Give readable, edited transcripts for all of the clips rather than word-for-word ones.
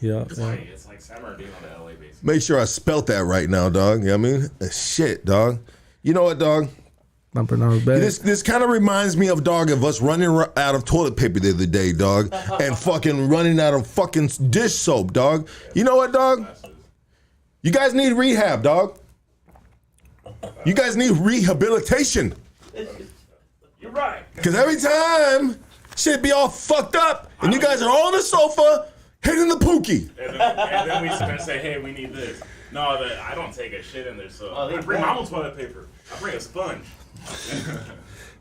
Yeah. It's like summer being on the LA base. Make sure I spelt that right now, dog. You know what I mean? Shit, dog. You know what, dog? Thumper knows best. This kind of reminds me of, dog, of us running out of toilet paper the other day, dog, and fucking running out of fucking dish soap, dog. You know what, dog? You guys need rehab, dog. You guys need rehabilitation. You're right. Because every time shit be all fucked up, and you guys are on the sofa hitting the pookie. And then we say, hey, we need this. No, I don't take a shit in there, so I bring my own toilet paper. I bring a sponge.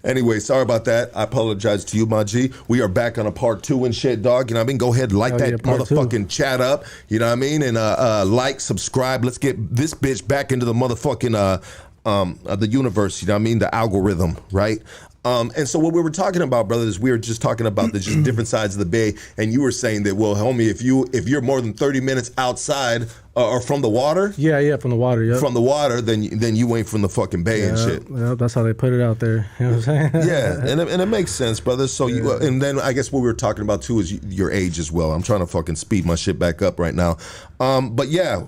Anyway, sorry about that. I apologize to you, my G. We are back on a part 2 and shit, dog. You know what I mean? Go ahead and like that motherfucking chat up. You know what I mean? And like, subscribe. Let's get this bitch back into the motherfucking the universe. You know what I mean? The algorithm, right? And so what we were talking about, brothers, we were just talking about the just different sides of the bay, and you were saying that, well, homie, if you're more than 30 minutes outside or from the water, from the water, from the water, then you ain't from the fucking bay and shit. Yeah, that's how they put it out there. You know what I'm saying? Yeah, and it makes sense, brother. So you, and then I guess what we were talking about too is your age as well. I'm trying to fucking speed my shit back up right now, but yeah,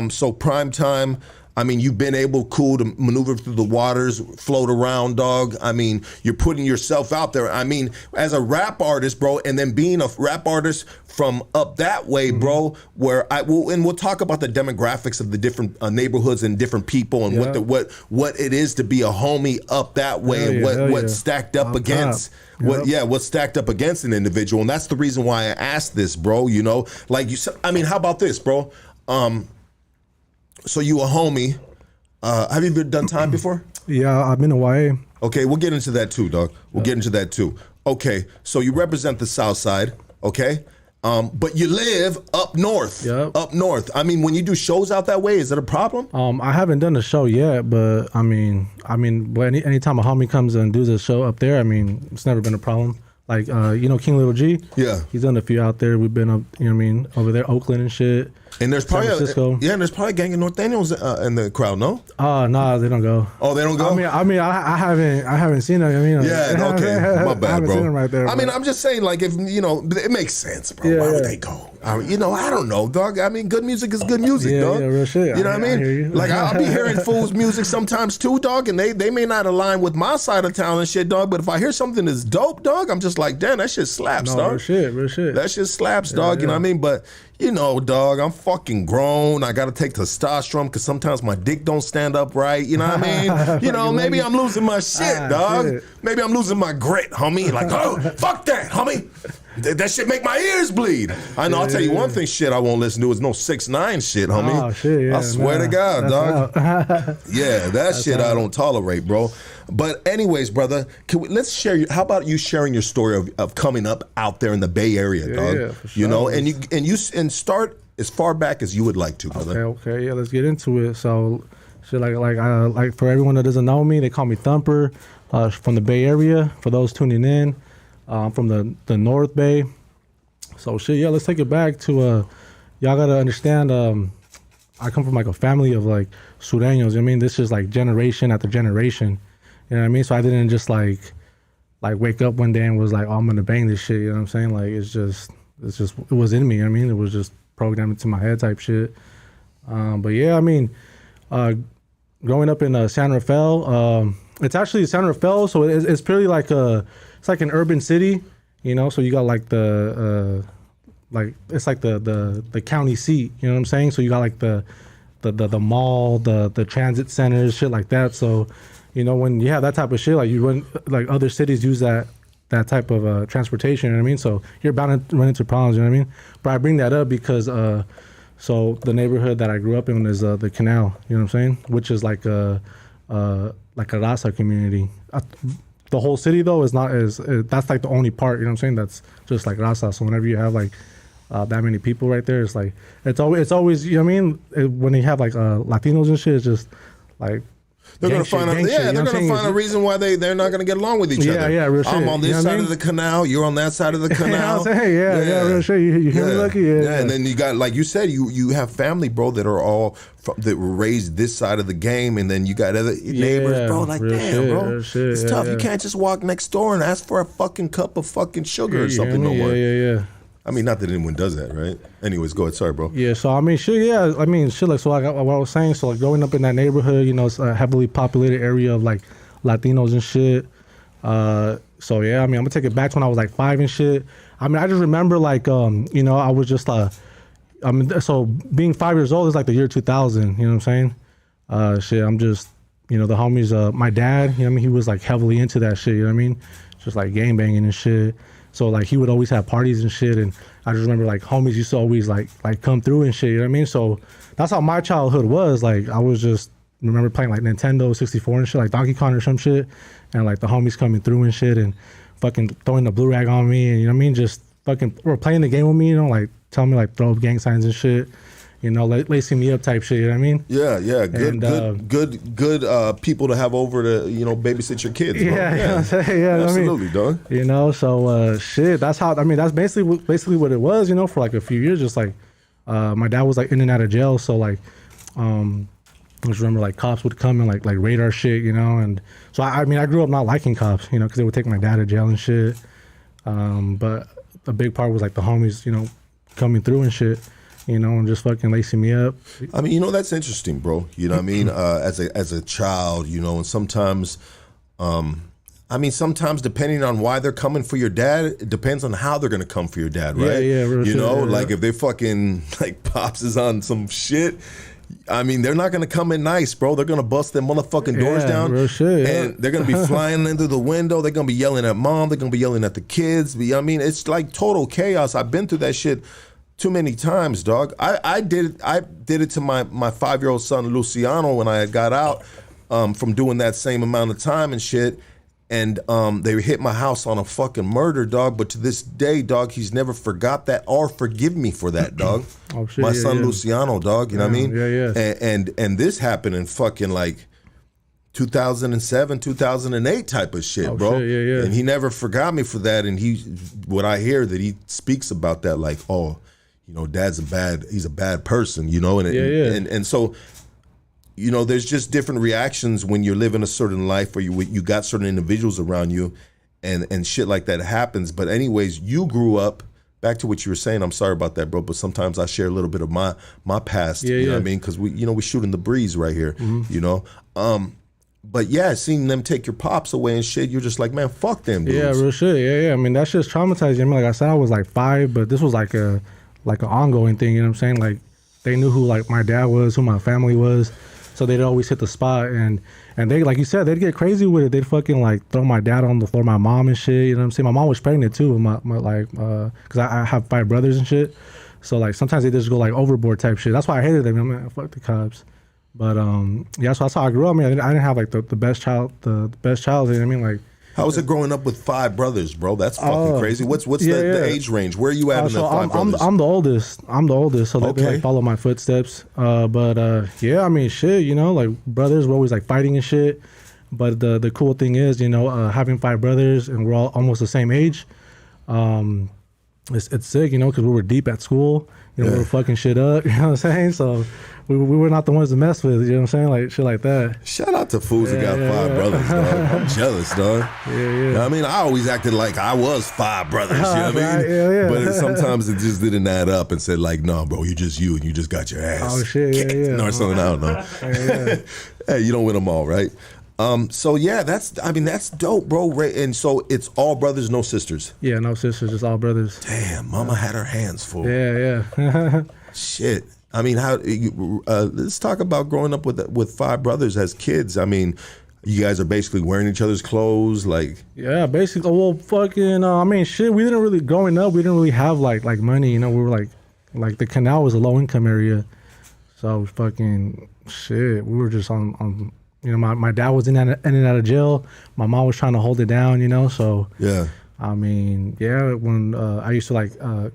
so prime time. I mean, you've been able, to maneuver through the waters, float around, dog. I mean, you're putting yourself out there. I mean, as a rap artist, bro, and then being a rap artist from up that way, bro, where we'll talk about the demographics of the different neighborhoods and different people and what it is to be a homie up that way and what's stacked up against. What's stacked up against an individual. And that's the reason why I asked this, bro, you know? Like you said, I mean, how about this, bro? So you a homie. Have you done time before? Yeah, I've been to YA. Okay, we'll get into that too, dog. We'll get into that too. Okay, so you represent the South Side, okay? But you live up north. Yep. Up north. I mean, when you do shows out that way, is it a problem? I haven't done a show yet, but I mean, anytime a homie comes and does a show up there, I mean, it's never been a problem. Like, you know, King Little G? Yeah. He's done a few out there. We've been up, you know what I mean, over there, Oakland and shit. And there's probably and there's probably a gang of North Daniels in the crowd, no? Nah, they don't go. Oh, they don't go? I haven't seen them. I mean, okay, my bad, I haven't bro. seen them right there. I mean, I'm just saying, like, if you know, it makes sense, bro. Why would they go? You know, I don't know, dog. I mean, good music is good music, dog. Yeah, real shit. You know what I mean? Hear you. Like, I'll be hearing fools' music sometimes too, dog, and they may not align with my side of town and shit, dog. But if I hear something that's dope, dog, I'm just like, damn, that shit slaps, dog. Real shit. That shit slaps, dog. You know what I mean? But you know, dog, I'm fucking grown. I gotta take testosterone because sometimes my dick don't stand up right. You know what I mean? You know, maybe I'm losing my shit, dog. Shit. Maybe I'm losing my grit, homie. Like, oh, fuck that, homie. That shit make my ears bleed. I know. I'll tell you one thing. Shit, I won't listen to is no 6ix9ine shit, homie. Oh shit, yeah, I swear to God, dog. Yeah, that shit I don't tolerate, bro. But anyways, brother, let's share. How about you sharing your story of coming up out there in the Bay Area, dog? Yeah, for sure. You know, and start as far back as you would like to, brother. Okay, yeah, let's get into it. So, shit, like for everyone that doesn't know me, they call me Thumper, from the Bay Area. For those tuning in, I'm from the North Bay. So shit, yeah, let's take it back to y'all gotta understand. I come from like a family of like sureños. You know what I mean, this is like generation after generation. You know what I mean? So I didn't just like wake up one day and was like, oh, I'm gonna bang this shit. You know what I'm saying? Like it was in me. You know what I mean, it was just programmed into my head type shit. But yeah, I mean, growing up in San Rafael, it's actually San Rafael, so it's purely like it's like an urban city, you know. So you got like it's like the county seat, you know what I'm saying? So you got like the mall, the transit centers, shit like that. So, you know, when you have that type of shit, like you run, like other cities use that type of transportation, you know what I mean? So you're bound to run into problems, you know what I mean? But I bring that up because so the neighborhood that I grew up in is the Canal, you know what I'm saying? Which is like a raza community. The whole city though is not that's like the only part, you know what I'm saying? That's just like raza. So whenever you have like that many people right there, it's like it's always you know what I mean? When you have like Latinos and shit, it's just like they're gonna find a reason why they're not gonna get along with each other. Yeah, real shit. I'm on this you know side of the canal, you're on that side of the canal. You know what I'm saying? Yeah, real shit. You hear me lucky? Yeah. And then you got, like you said, you have family, bro, that are all that were raised this side of the game, and then you got other neighbors, bro. Like, damn, bro, it's tough. You can't just walk next door and ask for a fucking cup of fucking sugar or something no more. Yeah. I mean, not that anyone does that, right? Anyways, go ahead. Sorry, bro. Yeah, so I mean, shit. Yeah, I mean, shit. Like, so like what I was saying. So like, growing up in that neighborhood, you know, it's a heavily populated area of like Latinos and shit. So yeah, I mean, I'm gonna take it back to when I was like 5 and shit. I mean, I just remember like, you know, I was just I mean, so being 5 years old is like the year 2000. You know what I'm saying? Shit, I'm just, you know, the homies. My dad, you know, what I mean, he was like heavily into that shit. You know what I mean? Just like gang banging and shit. So like he would always have parties and shit, and I just remember like homies used to always like come through and shit. You know what I mean? So that's how my childhood was. Like I was just remember playing like Nintendo 64 and shit, like Donkey Kong or some shit, and like the homies coming through and shit, and fucking throwing the blue rag on me, and you know what I mean? Just fucking or playing the game with me, you know, like telling me like throw up gang signs and shit. You know, lacing me up type shit. You know what I mean? Yeah, yeah. Good people to have over to, you know, babysit your kids. Bro. Yeah, you know what I'm saying? Yeah, absolutely, I mean, dog. You know, so shit. That's how. I mean, that's basically what it was. You know, for like a few years, just like my dad was like in and out of jail. So like, I just remember like cops would come and like raid our shit. You know, and so I mean, I grew up not liking cops. You know, because they would take my dad to jail and shit. But a big part was like the homies, you know, coming through and shit. You know, and just fucking lacing me up. I mean, you know, that's interesting, bro. You know what I mean? As a child, you know, and sometimes, sometimes depending on why they're coming for your dad, it depends on how they're going to come for your dad, right? Yeah, you know, yeah. like if they fucking, like Pops is on some shit, I mean, they're not going to come in nice, bro. They're going to bust their motherfucking doors down. Real shit, and they're going to be flying into the window. They're going to be yelling at mom. They're going to be yelling at the kids. I mean, it's like total chaos. I've been through that shit too many times, dog. I did it to my 5-year-old son Luciano when I had got out from doing that same amount of time and shit. And they hit my house on a fucking murder, dog. But to this day, dog, he's never forgot that or forgive me for that, dog. Oh shit, my son Luciano, dog. You know what I mean? Yeah. And this happened in fucking like 2007, 2008 type of shit, bro. Shit, yeah. And he never forgot me for that. And what I hear that he speaks about that, like, oh, you know, he's a bad person, you know, and so, you know, there's just different reactions when you're living a certain life or you got certain individuals around you, and shit like that happens. But anyways, you grew up. Back to what you were saying. I'm sorry about that, bro. But sometimes I share a little bit of my past. You know what I mean? Because we shooting the breeze right here. Mm-hmm. You know. But yeah, seeing them take your pops away and shit, you're just like, man, fuck them dudes. Yeah, real shit. Yeah. I mean, that shit's traumatizing. I mean, like I said, I was like 5, but this was like an ongoing thing, you know what I'm saying? Like they knew who like my dad was, who my family was, so they'd always hit the spot, and they, like you said, they'd get crazy with it. They'd fucking like throw my dad on the floor, my mom and shit, you know what I'm saying? My mom was pregnant too, with my like because I have 5 brothers and shit, so like sometimes they just go like overboard type shit. That's why I hated them. I'm like, fuck the cops. But yeah, so that's how I grew up. I mean, I didn't have like the best childhood, you know what I mean? Like, how was it growing up with 5 brothers, bro? That's fucking crazy. What's the age range? Where are you at in the 5 brothers? I'm the oldest. So they like follow my footsteps. But yeah, I mean, shit, you know, like brothers were always like fighting and shit. But the cool thing is, you know, having 5 brothers and we're all almost the same age. It's sick, you know, because we were deep at school. You know, we were fucking shit up. You know what I'm saying? So we were not the ones to mess with. You know what I'm saying? Like shit like that. Shout out to fools that got 5 brothers, dog. I'm jealous, dog. Yeah. You know what I mean, I always acted like I was 5 brothers. You know what I mean? Yeah. But sometimes it just didn't add up and said like, no, bro, you're just you and you just got your ass. Oh shit, yeah. Or something. I don't know. Hey, you don't win them all, right? So yeah, that's dope, bro. And so it's all brothers, no sisters. Yeah, no sisters, just all brothers. Damn, mama had her hands full. Yeah. Shit. I mean, let's talk about growing up with 5 brothers as kids. I mean, you guys are basically wearing each other's clothes, like. Yeah, basically. Well, fucking. I mean, shit. We didn't really growing up. We didn't really have like money. You know, we were like the canal was a low income area, so fucking shit. We were just on. You know, my dad was in and out of jail. My mom was trying to hold it down, you know, so. Yeah. I mean, yeah, when I used to like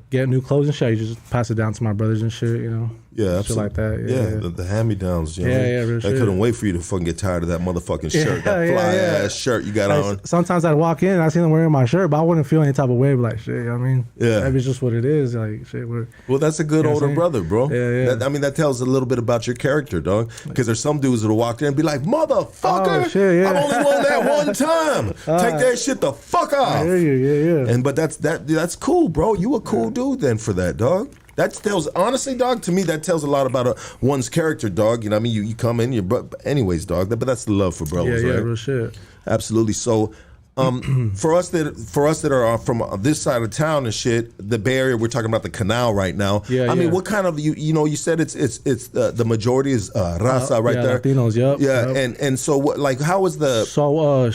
get new clothes and shit, I just pass it down to my brothers and shit, you know. Yeah, shit like that. Yeah. The hand-me-downs, you know. Yeah, real shit. I couldn't wait for you to fucking get tired of that motherfucking shirt, that fly-ass shirt you got on. Sometimes I'd walk in and I see them wearing my shirt, but I wouldn't feel any type of way, but like, shit, you know what I mean? Yeah. Maybe it's just what it is, like, shit. Well, that's a good older brother, bro. Yeah. That tells a little bit about your character, dog. Because there's some dudes that'll walk in and be like, motherfucker, oh, shit, yeah. I've only won that one time. Take that shit the fuck off. I hear you. Yeah. But that's cool, bro. You a cool dude then for that, dog. That tells, honestly, dog, to me, that tells a lot about one's character, dog. You know what I mean? You come in, but anyways, dog, but that's the love for brothers, right? Yeah, real shit. Absolutely. So, for us that are from this side of town and shit, the Bay Area, we're talking about the canal right now. Yeah, I mean, what kind of, you said it's the majority is raza right there. Latinos, yep. Yeah, yep. and so what, like, how is the... So,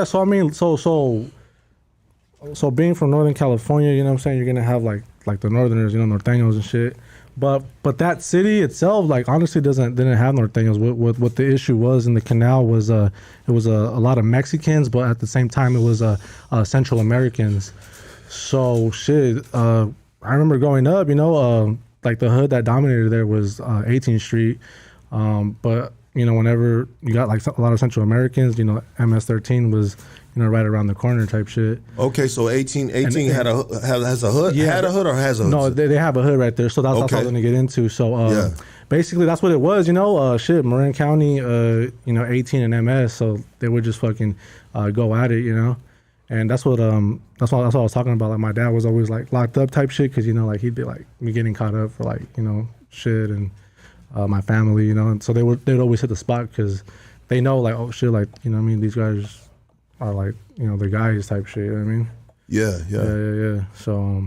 so I mean, so being from Northern California, you know what I'm saying, you're going to have like the Northerners, you know, norteños and shit. But that city itself, like, honestly didn't have norteños. What the issue was in the canal was it was a lot of Mexicans, but at the same time it was Central Americans. So shit, I remember growing up, you know, like the hood that dominated there was 18th Street. But you know, whenever you got like a lot of Central Americans, you know, MS-13 was, you know, right around the corner type shit. Okay, so 18 has a hood? Yeah, had a hood or has a hood? No, they have a hood right there. So that's what I was going to get into. So basically that's what it was, you know, Marin County, you know, 18 and MS. So they would just fucking go at it, you know. And that's what I was talking about. Like my dad was always like locked up type shit because, you know, like he'd be like me getting caught up for like, you know, shit and my family, you know. And so they'd always hit the spot because they know like, oh shit, like, you know what I mean, these guys are like, you know, the guys type shit, you know what I mean? Yeah. So,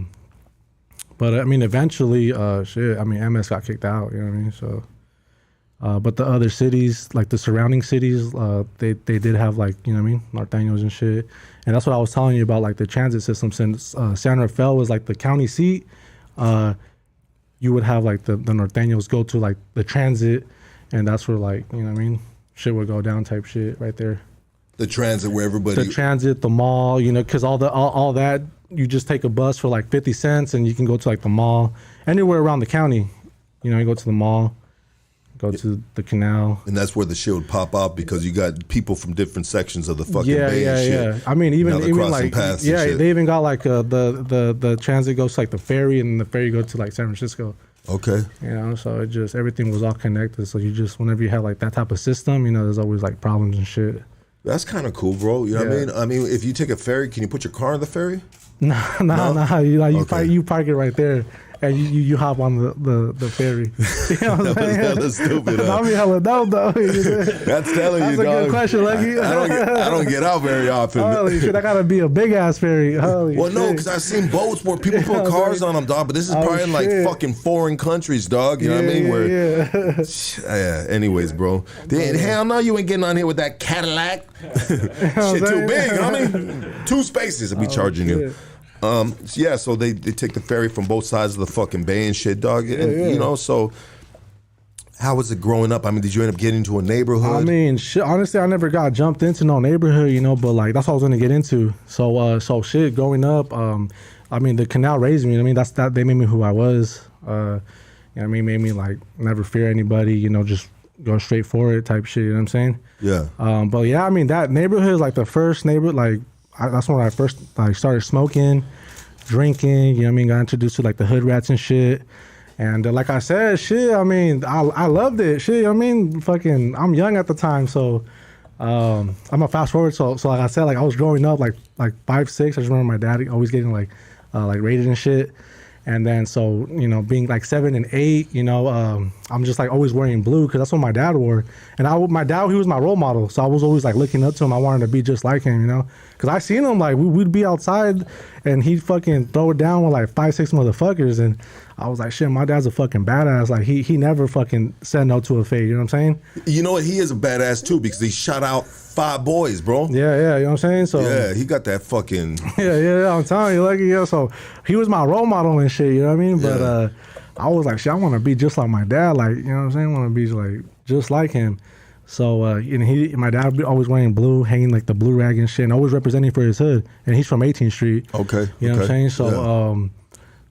but I mean, eventually, shit, I mean, MS got kicked out, you know what I mean? So, but the other cities, like the surrounding cities, they did have like, you know what I mean, norteños and shit. And that's what I was telling you about, like the transit system. Since San Rafael was like the county seat, you would have like the norteños go to like the transit, and that's where like, you know what I mean, shit would go down type shit right there. The transit where everybody... The transit, the mall, you know, because all that, you just take a bus for like 50 cents and you can go to like the mall. Anywhere around the county, you know, you go to the mall, go to the canal. And that's where the shit would pop up because you got people from different sections of the fucking bay and shit. Yeah. I mean, even like, they even got like the transit goes to like the ferry and the ferry goes to like San Francisco. Okay. You know, so it just, everything was all connected. So you just, whenever you have like that type of system, you know, there's always like problems and shit. That's kind of cool, bro. You know what I mean? I mean, if you take a ferry, can you put your car in the ferry? Nah. You park it right there, and you hop on the ferry. You know what I'm saying? Hella stupid. I'll be hella dumb though. That's telling you, dog. That's a good question, Lucky. I don't get out very often. Holy shit, I gotta be a big ass ferry. Holy well, shit. no, because I've seen boats where people put cars on them, dog. But this is probably in like fucking foreign countries, dog. You know what I mean? Yeah. Anyways, bro. Hell no, you ain't getting on here with that Cadillac. Shit too big, homie. 2 spaces and we charging you. So they take the ferry from both sides of the fucking bay and shit, dog. And, you know, so how was it growing up? I mean, did you end up getting into a neighborhood? I mean, honestly, I never got jumped into no neighborhood, you know, but like that's what I was gonna get into. So shit, growing up, I mean, the canal raised me. I mean, they made me who I was. You know what I mean? Made me like never fear anybody, you know, just go straight for it type shit, you know what I'm saying? Yeah. But yeah, I mean, that neighborhood is like the first neighborhood, like, that's when I first like started smoking, drinking, you know what I mean? Got introduced to like the hood rats and shit. And like I said, shit, I mean, I loved it. Shit, you know what I mean? Fucking, I'm young at the time, so I'm a fast forward. So like I said, like I was growing up like 5, 6. I just remember my dad always getting like raided and shit. And then so, you know, being like 7 and 8, you know, I'm just like always wearing blue because that's what my dad wore. And my dad, he was my role model. So I was always like looking up to him. I wanted to be just like him, you know, because I seen him like we'd be outside and he'd fucking throw it down with like 5, 6 motherfuckers. And I was like, shit, my dad's a fucking badass. Like he never fucking said no to a fade. You know what I'm saying? You know what? He is a badass too because he shot out 5 boys, bro. Yeah, you know what I'm saying? So yeah, he got that fucking... Yeah, I'm telling you, Lucky, yeah. So he was my role model and shit, you know what I mean? But I was like, shit, I want to be just like my dad, like, you know what I'm saying? I want to be like just like him. So and my dad would be always wearing blue, hanging like the blue rag and shit, and always representing for his hood. And he's from 18th Street. Okay. You know what I'm saying? So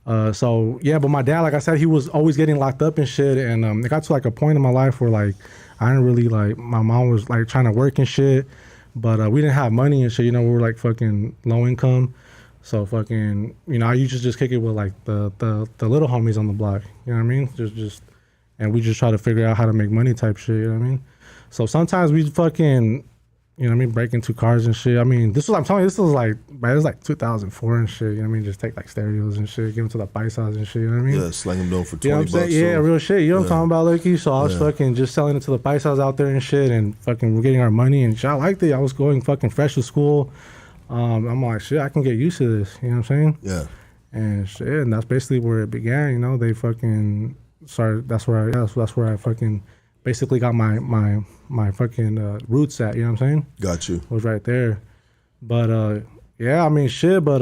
but my dad, like I said, he was always getting locked up and shit. And it got to like a point in my life where like I didn't really like, my mom was like trying to work and shit, but we didn't have money and shit, you know, we were like fucking low income. So fucking, you know, I used to just kick it with like the little homies on the block, you know what I mean? Just, and we just try to figure out how to make money type shit, you know what I mean? So sometimes we fucking, you know what I mean, break into cars and shit. I mean, this was, I'm telling you, this was like, man, it was like 2004 and shit, you know what I mean? Just take like stereos and shit, give them to the paisas and shit, you know what I mean? Yeah, slang them down for 20 you know what I'm saying? bucks. Yeah, so. real shit. You know what I'm talking about, Loki? So I was fucking just selling it to the paisas out there and shit, and fucking we're getting our money and shit. I liked it. I was going fucking fresh to school. I'm like, shit, I can get used to this, you know what I'm saying? Yeah. And shit, and that's basically where it began, you know? They fucking started, that's where I fucking basically got my fucking roots at, you know what I'm saying? Got you. Was right there. But yeah, I mean shit, but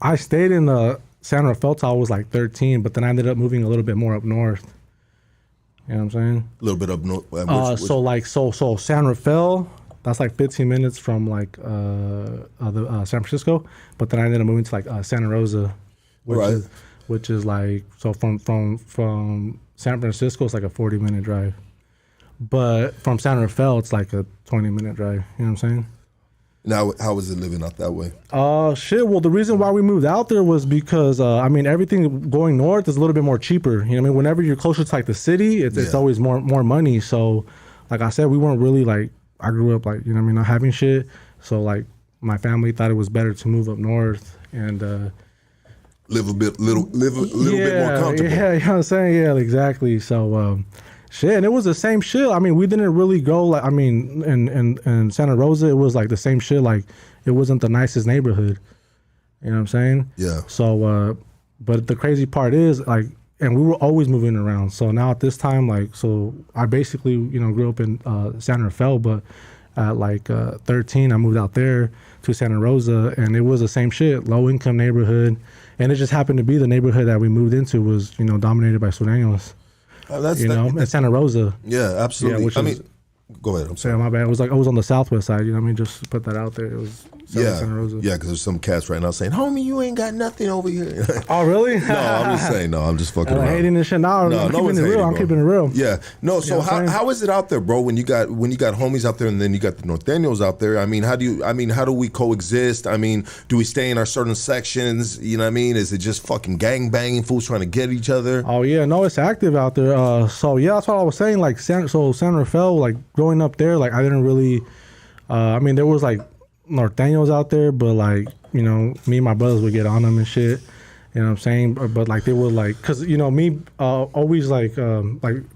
I stayed in San Rafael till I was like 13, but then I ended up moving a little bit more up north. You know what I'm saying? A little bit up north. So San Rafael, that's like 15 minutes from like San Francisco, but then I ended up moving to like Santa Rosa, which is like, so from San Francisco, it's like a 40-minute drive. But from San Rafael, it's like a 20-minute drive. You know what I'm saying? Now, how was it living out that way? Shit. Well, the reason why we moved out there was because, I mean, everything going north is a little bit more cheaper. You know what I mean? Whenever you're closer to like the city, it's always more money. So, like I said, we weren't really like, I grew up like, you know what I mean, not having shit. So, like, my family thought it was better to move up north and live a little bit more comfortable. Yeah, you know what I'm saying? Yeah, exactly. So, shit, and it was the same shit. I mean, we didn't really go like, I mean, in Santa Rosa, it was like the same shit. Like, it wasn't the nicest neighborhood. You know what I'm saying? Yeah. So, but the crazy part is, like, and we were always moving around. So now at this time, like, so I basically, you know, grew up in Santa Rafael, but at like 13, I moved out there to Santa Rosa, and it was the same shit, low income neighborhood. And it just happened to be the neighborhood that we moved into was, you know, dominated by Sureños. In Santa Rosa. Yeah, absolutely. Yeah, go ahead. I'm sorry. Yeah, my bad. It was like I was on the southwest side. You know what I mean? Just put that out there. It was Santa Rosa. Yeah, because there's some cats right now saying, "Homie, you ain't got nothing over here." Oh, really? No, I'm just saying. No, I'm just fucking around. Hating this shit. No, I'm keeping it real. I'm keeping it real. Yeah. No. So how is it out there, bro? When you got homies out there, and then you got the Norteños out there. I mean, how do we coexist? I mean, do we stay in our certain sections? You know what I mean? Is it just fucking gang banging, fools trying to get each other? Oh yeah, no, it's active out there. So yeah, that's what I was saying. Like San Rafael, like growing up there, like I didn't really. I mean, there was like Norteños out there, but like, you know, me and my brothers would get on them and shit. You know what I'm saying? But like they were like, cause you know me, always like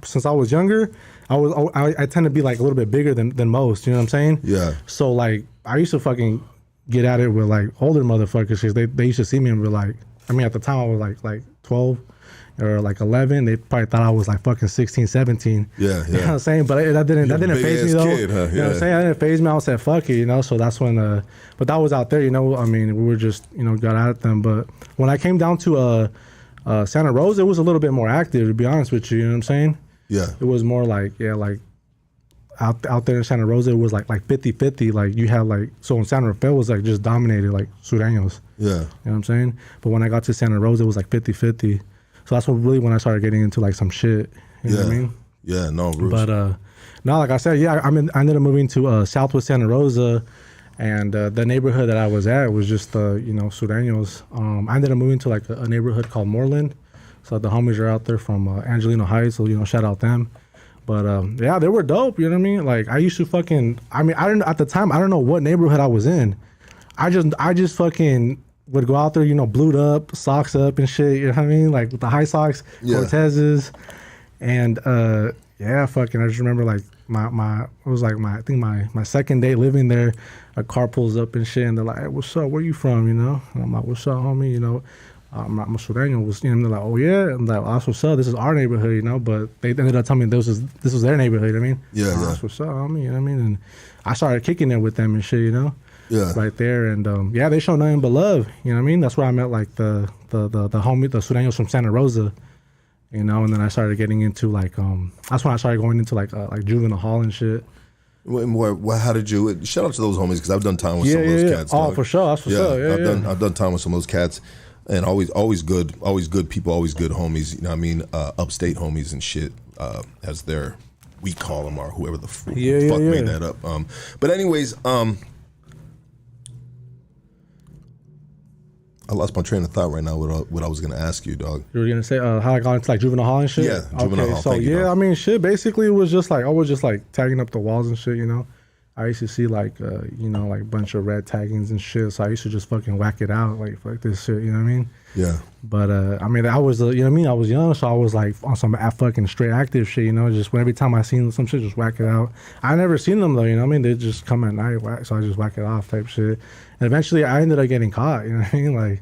since I was younger, I tend to be like a little bit bigger than most. You know what I'm saying? Yeah. So like I used to fucking get at it with like older motherfuckers. Cause they used to see me and be like, I mean at the time I was like 12. Or like 11, they probably thought I was like fucking 16, 17. Yeah, yeah. You know what I'm saying? But that didn't faze me though. Kid, huh? You know what I'm saying? That didn't faze me. I said, fuck it, you know? So that's when, but that was out there, you know? I mean, we were just, you know, got at them. But when I came down to Santa Rosa, it was a little bit more active, to be honest with you, you know what I'm saying? Yeah. It was more like, like out there in Santa Rosa, it was like 50-50. Like you had like, so in Santa Rafael was like just dominated like Sureños. Yeah. You know what I'm saying? But when I got to Santa Rosa, it was like 50-50. So that's when I started getting into like some shit. You know what I mean? Yeah, no, Bruce. But no, like I said, yeah, I ended up moving to Southwest Santa Rosa, and the neighborhood that I was at was just you know, Sureños. I ended up moving to like a neighborhood called Moreland. So the homies are out there from Angelino Heights, so you know, shout out them. But yeah, they were dope. You know what I mean? Like I used to fucking. I mean, I didn't at the time. I don't know what neighborhood I was in. I just fucking would go out there, you know, blued up, socks up and shit, you know what I mean? Like with the high socks, Cortezes. And yeah, fucking I just remember like I think my second day living there, a car pulls up and shit and they're like, "Hey, what's up? Where you from?" You know? And I'm like, "What's up, homie?" You know, I'm a Sureño, you know, and they're like, "Oh yeah." I'm like, "That's what's up, this is our neighborhood," you know, but they ended up telling me this was their neighborhood, I mean. Yeah, that's what's up, homie, you know what I mean? And I started kicking it with them and shit, you know. Yeah. Right there, and yeah, they show nothing but love. You know what I mean? That's where I met like the homie, the Sureños from Santa Rosa. You know, and then I started getting into like that's when I started going into like juvenile hall and shit. How did you? Shout out to those homies because I've done time with some of those cats. Oh, for sure, that's what's up. I've done time with some of those cats, and always good people, always good homies. You know what I mean? Upstate homies and shit, as we call them, or whoever the fuck made that up. But anyways, I lost my train of thought right now. What I was gonna ask you, dog. You were gonna say how I got into like juvenile hall and shit. Yeah, juvenile hall. So I mean, shit. Basically, it was just like I was just like tagging up the walls and shit. You know, I used to see like like a bunch of red taggings and shit. So I used to just fucking whack it out like fuck this shit. You know what I mean? Yeah. But I mean, I was you know what I mean. I was young, so I was like on some fucking straight active shit. You know, just when every time I seen some shit, just whack it out. I never seen them though. You know what I mean? They just come at night, so I just whack it off type shit. And eventually, I ended up getting caught. You know what I mean? Like,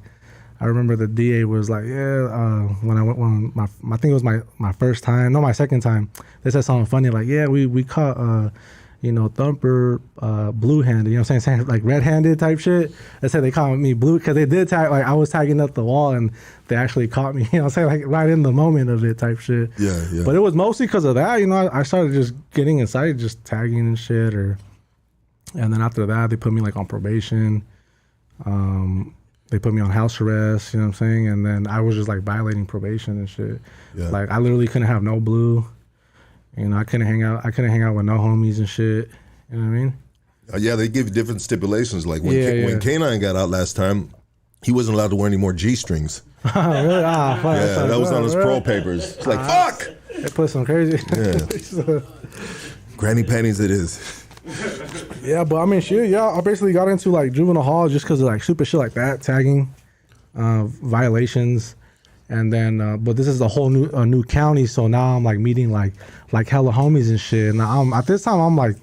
I remember the DA was like, when I think it was my first time, no, my second time. They said something funny like, yeah, we caught Thumper blue-handed, you know what I'm saying, like red-handed type shit. They said they caught me blue because they did tag, like I was tagging up the wall and they actually caught me, you know what I'm saying, like right in the moment of it type shit. Yeah. But it was mostly because of that, you know. I started just getting excited, just tagging and shit, and then after that they put me like on probation. They put me on house arrest, you know what I'm saying, and then I was just like violating probation and shit. Yeah. Like I literally couldn't have no blue. You know, I couldn't hang out with no homies and shit. You know what I mean? Yeah, they give you different stipulations. Like when when K9 got out last time, he wasn't allowed to wear any more G-strings. Oh, really? Fuck. Yeah, that was on his parole papers. It's like, fuck! They put some crazy. Yeah. Granny panties it is. Yeah, but I mean, shit, yeah, I basically got into like juvenile hall just because of like stupid shit like that, tagging, violations. And then, but this is a whole new county, so now I'm like meeting like hella homies and shit. And at this time I'm like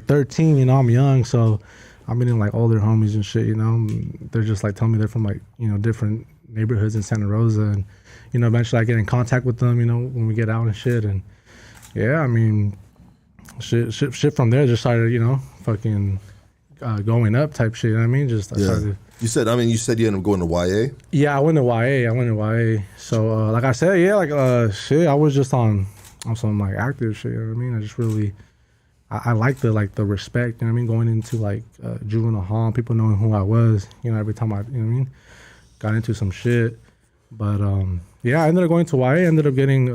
13, you know, I'm young, so I'm meeting like older homies and shit, you know. They're just like telling me they're from like, you know, different neighborhoods in Santa Rosa, and you know, eventually I get in contact with them, you know, when we get out and shit. And yeah, I mean, shit from there just started, you know, fucking going up type shit. You know what I mean? Just I started. You said you ended up going to YA? Yeah, I went to YA. So, like I said, yeah, like, shit, I was just on some, like, active shit, you know what I mean? I just really, I like the respect, you know what I mean? Going into, like, juvenile hall, people knowing who I was, you know, every time I, you know what I mean? Got into some shit. But, yeah, I ended up going to YA, ended up getting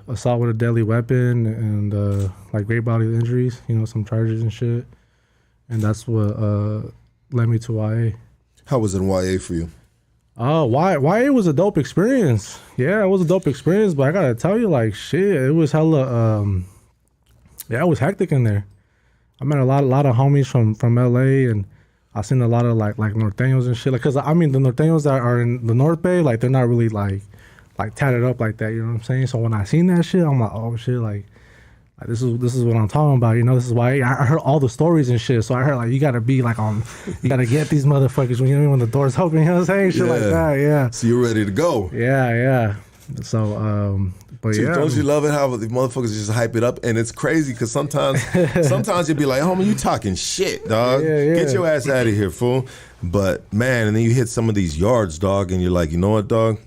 assault with a deadly weapon and, like, great bodily injuries, you know, some charges and shit. And that's what led me to YA. How was it in YA for you? YA was a dope experience. Yeah, it was a dope experience, but I gotta tell you, like, shit, it was hella, it was hectic in there. I met a lot of homies from LA, and I seen a lot of like norteños and shit. Like, cause I mean, the norteños that are in the North Bay, like, they're not really like tatted up like that. You know what I'm saying? So when I seen that shit, I'm like, oh shit, like this is what I'm talking about, you know. This is why I heard all the stories and shit. So I heard like you gotta be like you gotta get these motherfuckers when the doors open. You know what I'm saying? Shit like that. Yeah. So you're ready to go. Yeah. So but yeah. Don't you love it how the motherfuckers just hype it up? And it's crazy because sometimes you'd be like, homie, you talking shit, dog. Yeah. Get your ass out of here, fool. But man, and then you hit some of these yards, dog, and you're like, you know what, dog?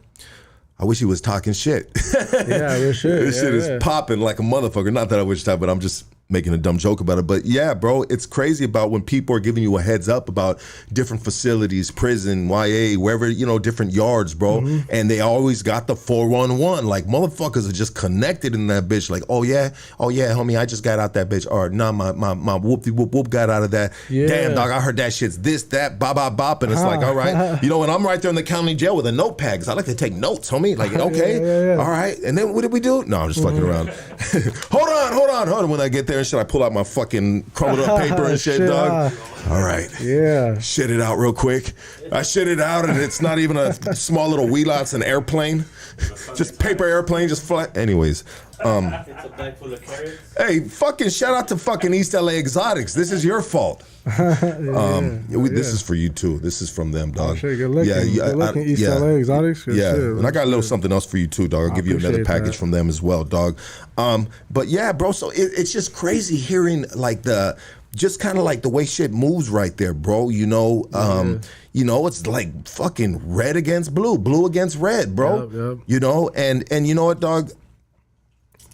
I wish he was talking shit. Yeah, real shit. This shit is popping like a motherfucker. Not that I wish that, but I'm just making a dumb joke about it. But yeah, bro, it's crazy about when people are giving you a heads up about different facilities, prison, YA, wherever, you know, different yards, bro. Mm-hmm. And they always got the 411. Like, motherfuckers are just connected in that bitch. Like, oh yeah, homie, I just got out that bitch. Or nah, my whoop got out of that. Yeah. Damn, dog, I heard that shit's this, that, bop. And it's like, all right. You know, and I'm right there in the county jail with a notepad because I like to take notes, homie. Like, okay, all right. And then what did we do? No, I'm just fucking around. Hold on. When I get there and shit, I pull out my fucking crumbled up paper and shit, dog. All right. Yeah. Shit it out real quick. I shit it out and it's not even a small little wheelie, it's an airplane. Just paper airplane, just fly. Anyways. It's a bag full of carrots. Hey, fucking shout out to fucking East LA Exotics. This is your fault. This is for you too. This is from them, dog. Oh, shit, good looking. Good looking East LA Exotics. Good shit. And I got a little something else for you too, dog. I'll give you another package from them as well, dog. But yeah, bro. So it's just crazy hearing like just kind of like the way shit moves right there, bro. You know, you know, it's like fucking red against blue, blue against red, bro. Yep. You know, and you know what, dog?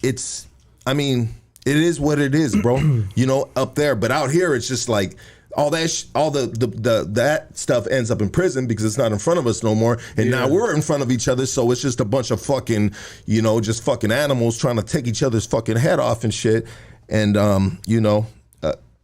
It is what it is, bro. You know, up there, but out here, it's just like all that stuff ends up in prison because it's not in front of us no more, and now we're in front of each other. So it's just a bunch of fucking, you know, just fucking animals trying to take each other's fucking head off and shit. And you know,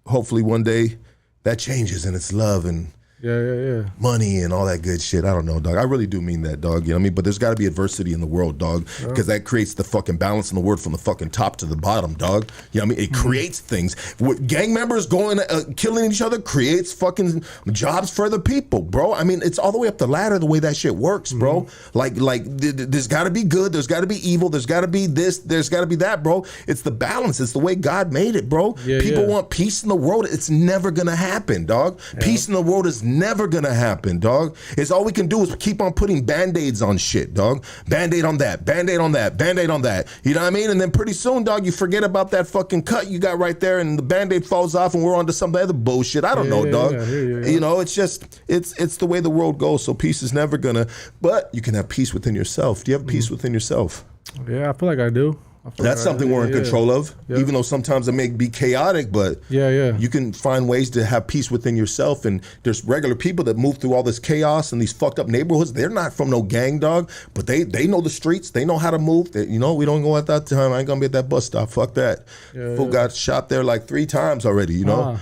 hopefully one day that changes and it's love and Yeah. Money and all that good shit. I don't know, dog. I really do mean that, dog. You know what I mean? But there's got to be adversity in the world, dog, because that creates the fucking balance in the world from the fucking top to the bottom, dog. You know what I mean? It creates things. With gang members going, killing each other creates fucking jobs for other people, bro. I mean, it's all the way up the ladder the way that shit works, bro. Like there's got to be good. There's got to be evil. There's got to be this. There's got to be that, bro. It's the balance. It's the way God made it, bro. People want peace in the world. It's never going to happen, dog. Peace in the world is never gonna happen, dog. It's all we can do is keep on putting band-aids on shit, dog. Band-aid on that, band-aid on that, band-aid on that. You know what I mean? And then pretty soon, dog, you forget about that fucking cut you got right there and the band-aid falls off and we're on to some other bullshit. I don't know, dog. You know, it's just, it's the way the world goes. So peace is never gonna, but you can have peace within yourself. Do you have peace within yourself? Yeah, I feel like I do. That's something we're in control of, even though sometimes it may be chaotic, but you can find ways to have peace within yourself. And there's regular people that move through all this chaos and these fucked up neighborhoods. They're not from no gang, dog, but they know the streets. They know how to move. You know, we don't go at that time. I ain't gonna be at that bus stop. Fuck that. Fool got shot there like 3 times already, you know?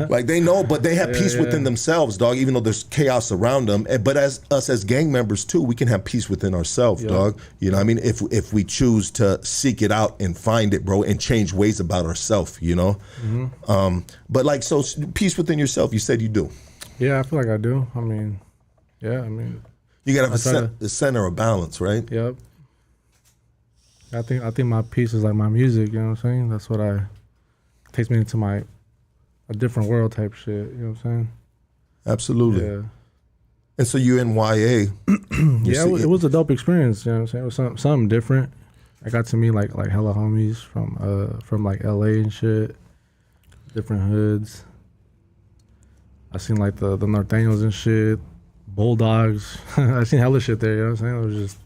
Like they know, but they have peace within themselves, dog, even though there's chaos around them. But as us as gang members too, we can have peace within ourselves, dog. You know what I mean? If we choose to seek it out and find it, bro, and change ways about ourselves, you know? But like, so peace within yourself, you said you do. Yeah, I feel like I do. I mean, you gotta have a center of balance, right? Yep. I think my peace is like my music, you know what I'm saying? That's what takes me into a different world type shit, you know what I'm saying? Absolutely. Yeah. And so you're in YA. It was a dope experience, you know what I'm saying? It was something different. I got to meet like hella homies from like LA and shit, different hoods. I seen like the Norteños and shit, Bulldogs. I seen hella shit there, you know what I'm saying? It was just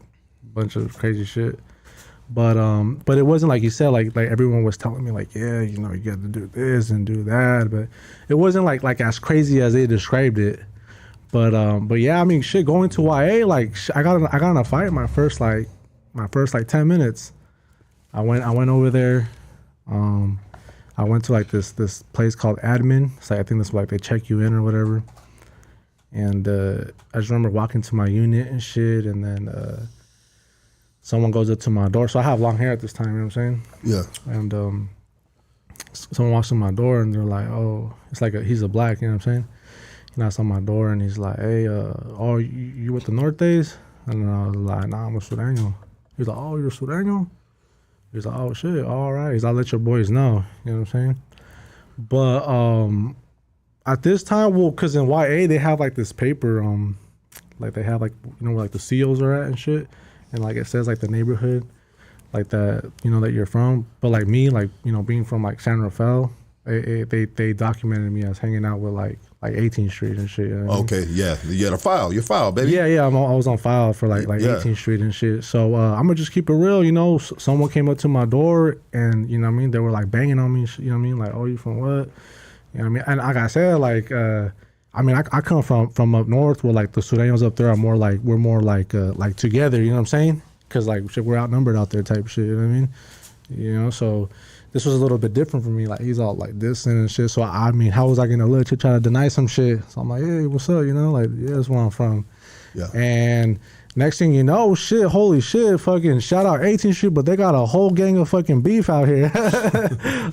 a bunch of crazy shit. But it wasn't like you said, like everyone was telling me like, yeah, you know, you got to do this and do that, but it wasn't like as crazy as they described it. But yeah, I mean, shit, going to YA, like I got in a fight my first 10 minutes. I went over there. I went to like this place called Admin. It's like, I think that's like they check you in or whatever. And I just remember walking to my unit and shit, and then someone goes up to my door. So I have long hair at this time, you know what I'm saying? Yeah. And someone walks to my door and they're like, oh, it's like he's a black, you know what I'm saying? He knocks on my door and he's like, hey, oh, you with the Nortes? And I was like, nah, I'm a Sureño. He's like, oh, you're a Sureño? He's like, oh, shit, all right. He's like, I'll let your boys know, you know what I'm saying? But at this time, well, because in YA, they have like this paper, like they have like, you know, where like the COs are at and shit. And like it says like the neighborhood, like that, you know, that you're from. But like me, like, you know, being from like San Rafael, they documented me as hanging out with like 18th Street and shit. You know what I mean? Yeah. You had a file. Your file, baby. Yeah. I was on file for like 18th Street and shit. So I'm gonna just keep it real. You know, someone came up to my door and, you know what I mean, they were like banging on me. You know what I mean? Like, oh, you from what? You know what I mean? And like I said, like, I mean, I come from up north where like the Sureños up there are more like, we're more like together. You know what I'm saying? Because like shit, we're outnumbered out there type shit. You know what I mean? You know, so this was a little bit different for me. Like he's all like this and shit. So I mean, how was I gonna look to try to deny some shit? So I'm like, hey, what's up? You know, like yeah, that's where I'm from. Yeah. And next thing you know, shit, holy shit, fucking shout out 18th Street, but they got a whole gang of fucking beef out here. I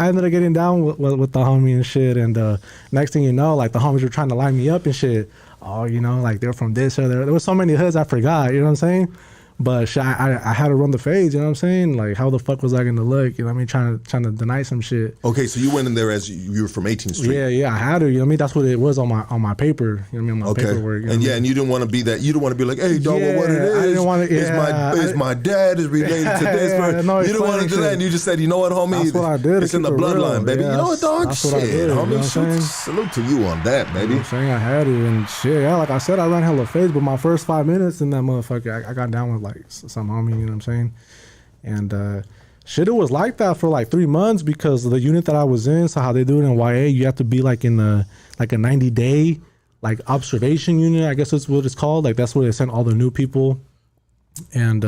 ended up getting down with the homie and shit. And next thing you know, like the homies were trying to line me up and shit. Oh, you know, like they're from this or there. There was so many hoods I forgot. You know what I'm saying? But shit, I had to run the fades, you know what I'm saying? Like, how the fuck was I gonna look? You know what I mean? Trying to deny some shit. Okay, so you went in there as you were from 18th Street. Yeah, I had to. You know what I mean? That's what it was on my paper. You know what I mean? On my paperwork. You know and and you didn't want to be that. You didn't want to be like, hey, dog, what it is? I didn't want to. Is my dad is related to this? No, you didn't want to do that, and you just said, you know what, homie? That's what I did. It's in the bloodline, baby. You know what, dog? That's what I did. Homie, salute to you on that, baby. You know what I'm saying? I had it, and shit. Yeah, like I said, I ran hella fades, but my first 5 minutes in that motherfucker, I got down with like some homie. You know what I'm saying? And shit, it was like that for like 3 months because the unit that I was in, so how they do it in YA, you have to be like in a 90-day like observation unit, I guess that's what it's called. Like that's where they sent all the new people. And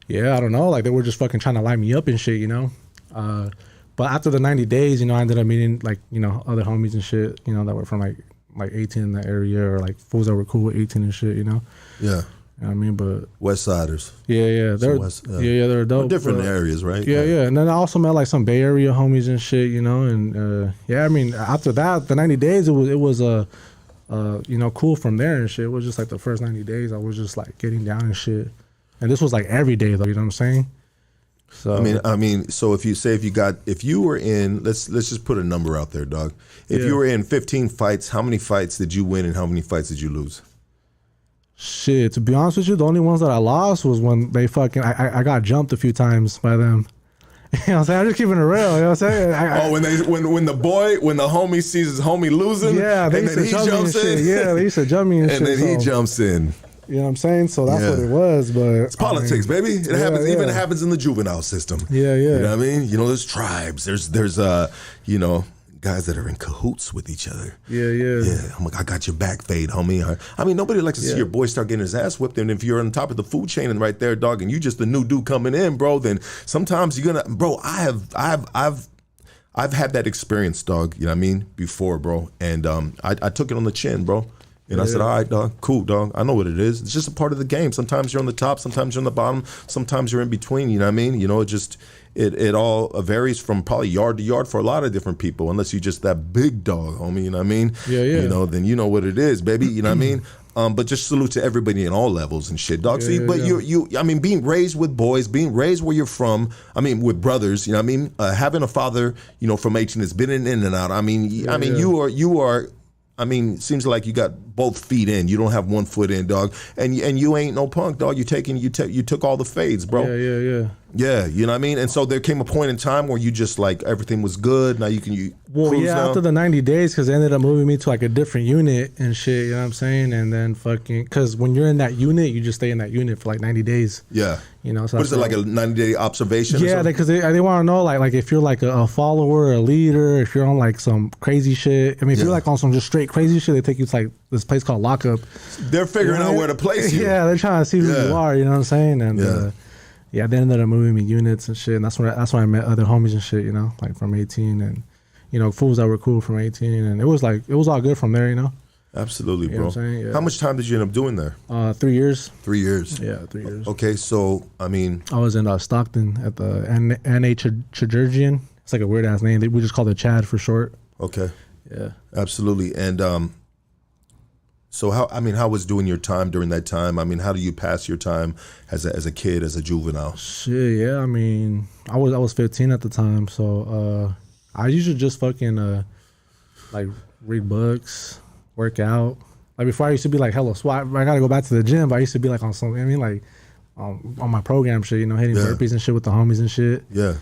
yeah, I don't know, like they were just fucking trying to line me up and shit, you know? But after the 90 days, you know, I ended up meeting like, you know, other homies and shit, you know, that were from like 18 in that area, or like fools that were cool with 18 and shit, you know. Yeah. You know what I mean? But West Siders. yeah, they're they're dope. Different areas, right? Yeah. And then I also met like some Bay Area homies and shit, you know. And I mean, after that, the 90 days, it was you know, cool from there and shit. It was just like the first 90 days, I was just like getting down and shit. And this was like every day, though. You know what I'm saying? So I mean, so if you were in, let's just put a number out there, dog. If you were in 15 fights, how many fights did you win and how many fights did you lose? Shit, to be honest with you, the only ones that I lost was when they fucking I got jumped a few times by them. You know what I'm saying? I'm just keeping it real. You know what I'm saying? When the homie sees his homie losing, yeah, they used to jump me and shit. Yeah, they used to jump me and shit. And then he jumps in. You know what I'm saying? So that's what it was. But it's politics, baby. It happens. Even it happens in the juvenile system. Yeah. You know what I mean? You know, there's tribes. There's you know, guys that are in cahoots with each other. Yeah. I'm like, I got your back, fade, homie. I mean, nobody likes to see your boy start getting his ass whipped. And if you're on top of the food chain and right there, dog, and you just the new dude coming in, bro, then sometimes you're gonna, bro. I've had that experience, dog. You know what I mean? Before, bro, and I took it on the chin, bro. And I said, all right, dog, cool, dog. I know what it is. It's just a part of the game. Sometimes you're on the top, sometimes you're on the bottom, sometimes you're in between, you know what I mean? You know, it all varies from probably yard to yard for a lot of different people, unless you're just that big dog, homie, you know what I mean? Yeah. You know, then you know what it is, baby, you know what I mean? But just salute to everybody in all levels and shit, dog. See, but you, I mean, being raised with boys, being raised where you're from, I mean, with brothers, you know what I mean? Having a father, you know, from 18 that's been in and out, I mean, you are, I mean, it seems like you got both feet in. You don't have one foot in, dog. And you ain't no punk, dog. You took all the fades, bro. Yeah. Yeah, you know what I mean? And so there came a point in time where you just like everything was good. Now you cruise now. After the 90 days, because they ended up moving me to like a different unit and shit, you know what I'm saying? And then fucking, because when you're in that unit, you just stay in that unit for like 90 days. Yeah. You know, so what is it, like a 90-day observation? Yeah, because they want to know like if you're like a follower, a leader, if you're on like some crazy shit. I mean, if you're like on some just straight crazy shit, they take you to like this place called Lockup. They're figuring out where to place you. Yeah, they're trying to see who you are, you know what I'm saying? And they ended up moving me units and shit, and that's when I met other homies and shit, you know, like from 18, and you know, fools that were cool from 18, and it was all good from there, you know. Absolutely, bro. You know what I'm saying? Yeah. How much time did you end up doing there? 3 years. 3 years. Yeah, 3 years. Okay, so I mean, I was in Stockton at the N.A. Chirurgian. It's like a weird ass name. We just called it Chad for short. Okay. Yeah. Absolutely. And so how was doing your time during that time? I mean, how do you pass your time as a kid, as a juvenile? Shit, yeah. I mean, I was 15 at the time, so I usually just fucking like read books, work out. Like before, I used to be like hella swat. I gotta go back to the gym, but I used to be like on some, I mean, like on my program shit, you know, hitting burpees and shit with the homies and shit. Yeah.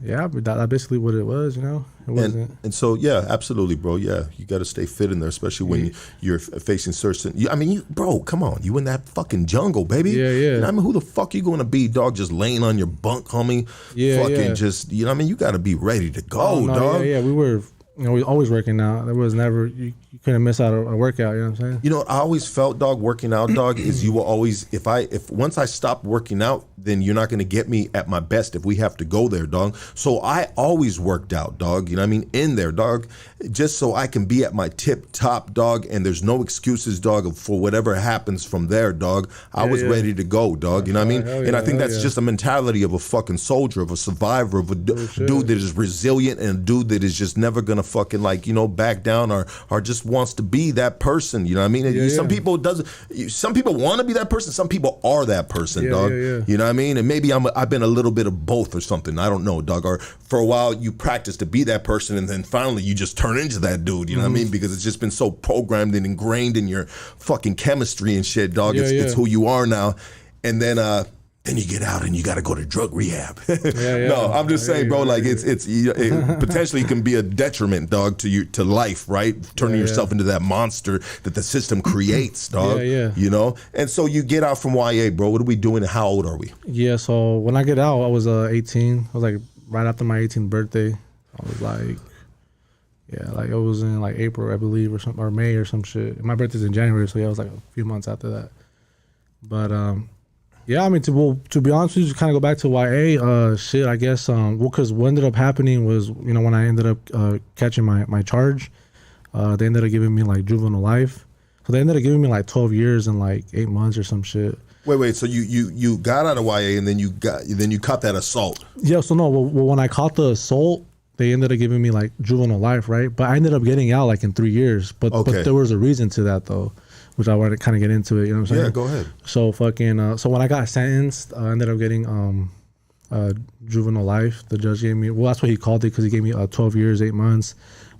Yeah, but that's basically what it was, you know. It wasn't. And so, yeah, absolutely, bro. Yeah, you got to stay fit in there, especially when you're facing certain. I mean, bro, come on, you in that fucking jungle, baby. Yeah. You know, I mean, who the fuck you going to be, dog? Just laying on your bunk, homie. Yeah. Just, you know, what I mean, you got to be ready to go, dog. Yeah, we were. You know, we always working out. There was never you couldn't miss out a workout. You know what I'm saying? You know, I always felt, dog, working out, dog, is you will always if once I stopped working out, then you're not gonna get me at my best if we have to go there, dog. So I always worked out, dog. You know what I mean? In there, dog, just so I can be at my tip top, dog. And there's no excuses, dog, for whatever happens from there, dog. I was ready to go, dog. You know what I mean? And I think that's just a mentality of a fucking soldier, of a survivor, of a dude that is resilient, and a dude that is just never gonna fucking like, you know, back down or just wants to be that person. You know what I mean? Some people want to be that person. Some people are that person, dog. You know what I mean? And maybe I've been a little bit of both or something. I don't know, dog. Or for a while you practice to be that person, and then finally you just turn into that dude. You know what I mean? Because it's just been so programmed and ingrained in your fucking chemistry and shit, dog. It's who you are now. And then you get out and you got to go to drug rehab. No, I'm just saying, bro. Like it potentially can be a detriment, dog, to life, right? Turning yourself into that monster that the system creates, dog. You know. And so you get out from YA, bro. What are we doing? And how old are we? Yeah. So when I get out, I was 18. I was like right after my 18th birthday. I was like, like it was in like April, I believe, or something, or May or some shit. My birthday's in January, so it was like a few months after that. But Yeah, I mean, to be honest with you, to kind of go back to YA, shit, I guess, because what ended up happening was, when I ended up catching my charge, they ended up giving me like juvenile life. So they ended up giving me like 12 years and like 8 months or some shit. Wait. So you got out of YA and then you caught that assault. Yeah. So no, well, when I caught the assault, they ended up giving me like juvenile life, right? But I ended up getting out like in 3 years. But there was a reason to that though, which I wanted to kind of get into it. You know what I'm saying? Yeah, go ahead. So so when I got sentenced, I ended up getting juvenile life. The judge gave me, well, that's what he called it, because he gave me 12 years, 8 months.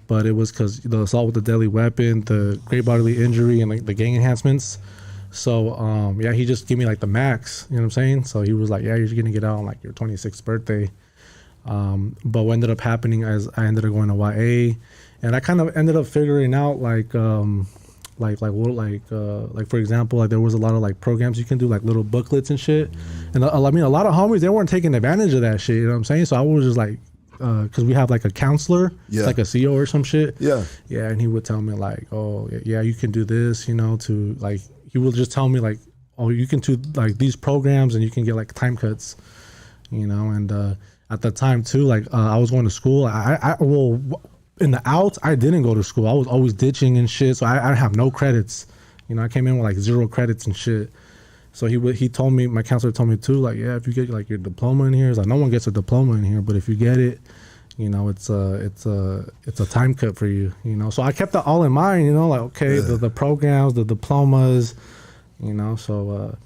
But it was because the assault with the deadly weapon, the great bodily injury, and like the gang enhancements. So yeah, he just gave me like the max. You know what I'm saying? So he was like, yeah, you're gonna get out on like your 26th birthday. But what ended up happening is I ended up going to YA, and I kind of ended up figuring out like for example, like there was a lot of like programs you can do, like little booklets and shit. And I mean, a lot of homies, they weren't taking advantage of that shit. You know what I'm saying? So I was just like, because we have like a counselor, like a CEO or some shit. Yeah, and he would tell me like, oh yeah, you can do this, to like, he would just tell me like, oh, you can do like these programs and you can get like time cuts, and at the time too, like I was going to school. Well, in the outs, I didn't go to school. I was always ditching and shit, so I have no credits. I came in with like 0 credits and shit. So he told me, my counselor told me too, like, yeah, if you get like your diploma in here, it's like no one gets a diploma in here, but if you get it, it's a time cut for you. So I kept that all in mind. Like, okay, the programs, the diplomas, So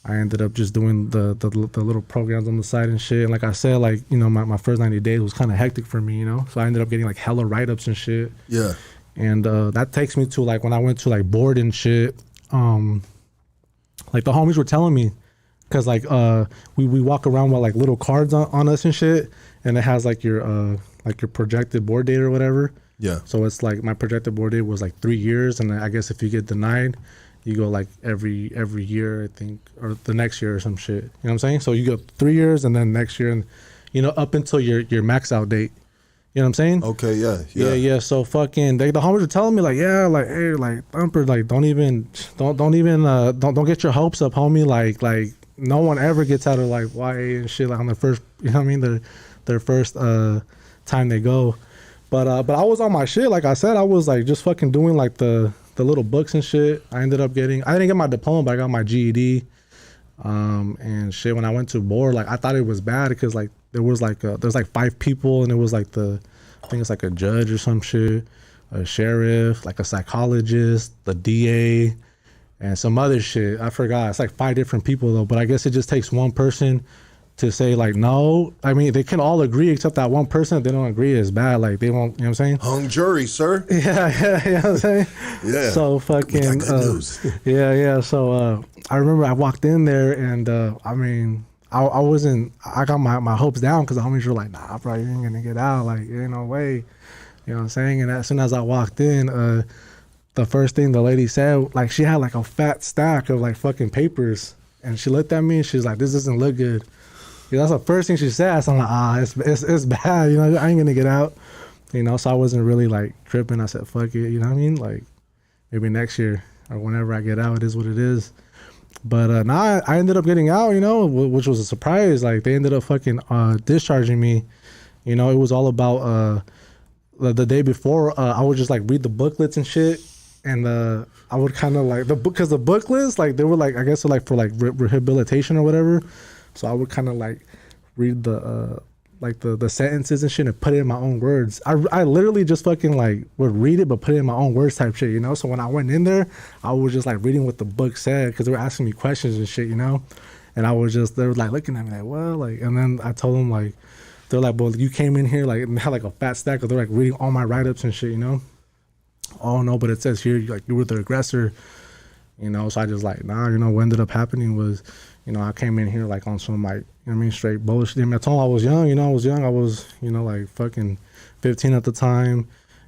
I ended up just doing the little programs on the side and shit. And like I said, like, my first 90 days was kind of hectic for me, So I ended up getting like hella write-ups and shit. Yeah. And that takes me to like when I went to like board and shit. Like the homies were telling me, cause like we walk around with like little cards on us and shit, and it has like your projected board date or whatever. Yeah. So it's like my projected board date was like 3 years, and I guess if you get denied, you go like every year, I think, or the next year or some shit. You know what I'm saying? So you go 3 years and then next year, and up until your max out date. You know what I'm saying? Okay, yeah. So fucking the homies are telling me like, yeah, like, hey, like Thumper, like don't get your hopes up, homie. Like no one ever gets out of like YA and shit like on their first, you know what I mean? Their first time they go. But I was on my shit. Like I said, I was like just fucking doing like the little books and shit. I didn't get my diploma, but I got my GED. And shit, when I went to board, like I thought it was bad because like there's like 5 people, and it was like I think it's like a judge or some shit, a sheriff, like a psychologist, the DA, and some other shit. I forgot. It's like 5 different people though, but I guess it just takes one person to say like no. I mean, they can all agree except that one person. If they don't agree, it's bad. Like they won't. You know what I'm saying? Hung jury, sir. Yeah. You know what I'm saying? Yeah. So fucking. We got good news. Yeah. So I remember I walked in there, and I mean, I wasn't. I got my hopes down because the homies were like, nah, bro, you ain't gonna get out. Like, ain't no way. You know what I'm saying? And as soon as I walked in, the first thing the lady said, like, she had like a fat stack of like fucking papers, and she looked at me and she's like, this doesn't look good. That's the first thing she said. So I'm like, it's bad. I ain't gonna get out. So I wasn't really like tripping. I said, fuck it. You know what I mean? Like maybe next year or whenever I get out, it is what it is. But I ended up getting out, which was a surprise. Like they ended up fucking discharging me. It was all about the day before. I would just like read the booklets and shit, and I would kind of like because the booklets, like they were like, I guess for rehabilitation or whatever. So I would kind of like read the sentences and shit and put it in my own words. I literally just fucking like would read it but put it in my own words type shit, So when I went in there, I was just like reading what the book said because they were asking me questions and shit, And they were like looking at me like, well, like, and then I told them like, they're like, well, you came in here like and had like a fat stack, because they're like reading all my write-ups and shit, Oh no, but it says here like you were the aggressor, So I just like, nah, what ended up happening was, I came in here like on some like, straight bullshit. I told them I was young, I was, like fucking 15 at the time.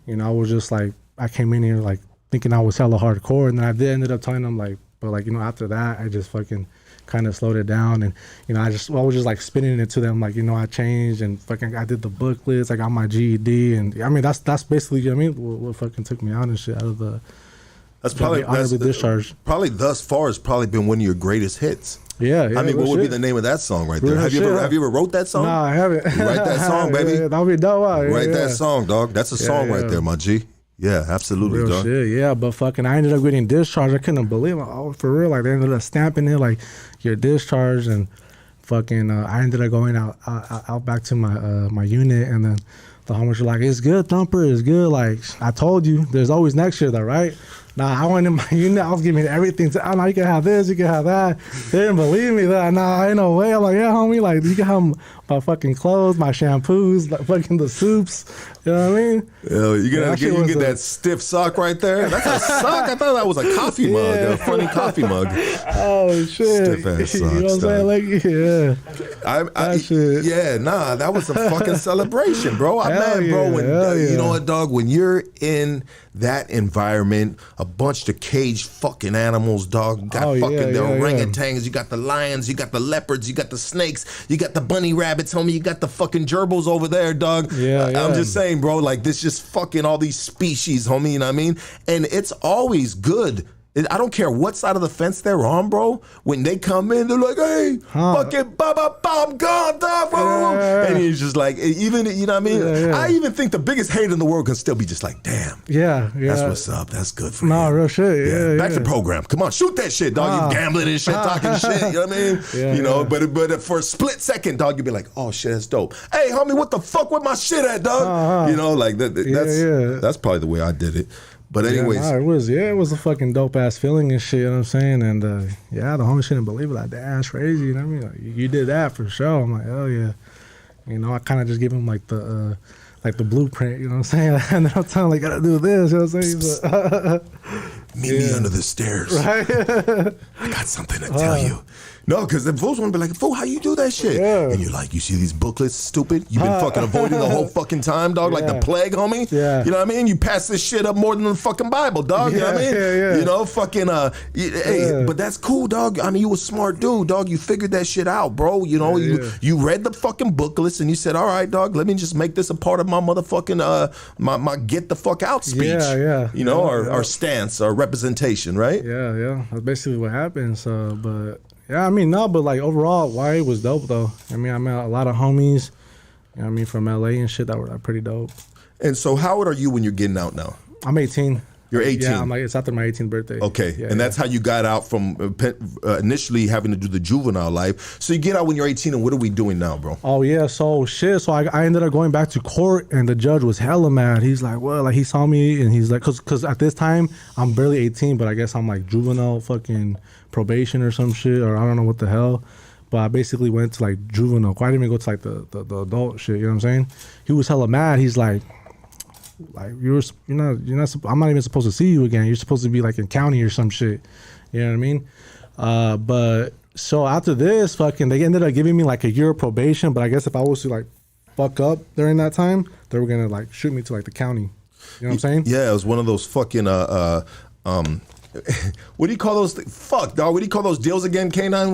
I was just like, I came in here like thinking I was hella hardcore. And then I ended up telling them like, but like, after that, I just fucking kind of slowed it down. And, I was just like spinning it to them. Like, I changed and fucking, I did the booklets. I got my GED. And I mean, that's basically, what fucking took me out and shit out of the, discharge. Probably thus far has probably been one of your greatest hits. Yeah, I mean, what would be the name of that song right there? Real Have you ever wrote that song? Nah, I haven't. Write that song, baby. Yeah, that would be dope. Write that song, dog. That's a song right there, my G. Yeah, absolutely, Real dog. shit, yeah. But fucking, I ended up getting discharged. I couldn't believe it. Oh, for real. Like, they ended up stamping it, like, you're discharged. And fucking, I ended up going out back to my unit. And then the homies were like, it's good, Thumper. It's good. Like, I told you, there's always next year, though, right? Nah, I went in my unit. I was giving everything. Oh, no, you can have this. You can have that. They didn't believe me. That nah, ain't no way. I'm like, yeah, homie. Like, you can have my fucking clothes, my shampoos, like, fucking the soups. You know what I mean? Yeah, you get that stiff sock right there. That's a sock. I thought that was a coffee mug, a funny coffee mug. Oh shit! Stiff ass socks. You know what I'm saying? Like, shit. Yeah, nah, that was a fucking celebration, bro. Hell Bro, when yeah. you know what, dog? When you're in that environment, a bunch of caged fucking animals, dog. You got the orangutans, you got the lions, you got the leopards, you got the snakes, you got the bunny rabbits, homie. You got the fucking gerbils over there, dog. I'm just saying, bro, like this just fucking all these species, homie, you know what I mean? And it's always good. I don't care what side of the fence they're on, bro. When they come in, they're like, hey, fucking I'm gone, dog. And he's just like, even, you know what I mean? I even think the biggest hate in the world can still be just like, damn. Yeah. That's what's up. That's good for you. No, real shit. Yeah. Back to the program. Come on, shoot that shit, dog. You gambling and shit, talking shit. You know what I mean? You know, but for a split second, dog, you'd be like, oh shit, that's dope. Hey, homie, what the fuck with my shit at, dog? You know, like that's probably the way I did it. But anyways, it was a fucking dope ass feeling and shit. You know what I'm saying? And the homie shouldn't believe it. Like, that's crazy. You know what I mean? Like, you did that for sure. I'm like, hell yeah. You know, I kind of just give him like the blueprint. You know what I'm saying? And then I'm telling him, like, gotta do this. You know what I'm saying? Meet me under the stairs. Right? I got something to tell you. No, because the fools want to be like, fool, how you do that shit? Yeah. And you're like, you see these booklets, stupid? You've been fucking avoiding the whole fucking time, dog, like the plague, homie? Yeah. You know what I mean? You pass this shit up more than the fucking Bible, dog. You know what I mean? You know, fucking, hey, but that's cool, dog. I mean, you a smart dude, dog. You figured that shit out, bro. You know, you read the fucking booklets and you said, all right, dog, let me just make this a part of my motherfucking, my get the fuck out speech. You know, our stance, our representation, right? Yeah. That's basically what happened. So, but... Yeah, I mean, no, but like overall, YA was dope though. I mean, I met a lot of homies, you know what I mean, from LA and shit that were like, pretty dope. And so how old are you when you're getting out now? I'm 18. You're 18? Yeah, I'm like, it's after my 18th birthday. Okay, and that's how you got out from initially having to do the juvenile life. So you get out when you're 18, and what are we doing now, bro? Oh, yeah, so I ended up going back to court, and the judge was hella mad. He's like, well, like he saw me, and he's like, because at this time, I'm barely 18, but I guess I'm like juvenile fucking probation or some shit, or I don't know what the hell. But I basically went to like juvenile. I didn't even go to like the adult shit, you know what I'm saying? He was hella mad. He's like you're not I'm not even supposed to see you again. You're supposed to be like in county or some shit. You know what I mean? But so after this, fucking, they ended up giving me like a year of probation. But I guess if I was to like fuck up during that time, they were gonna like shoot me to like the county. You know what I'm saying? Yeah, it was one of those fucking what do you call those? Fuck, dog. What do you call those deals again, K9?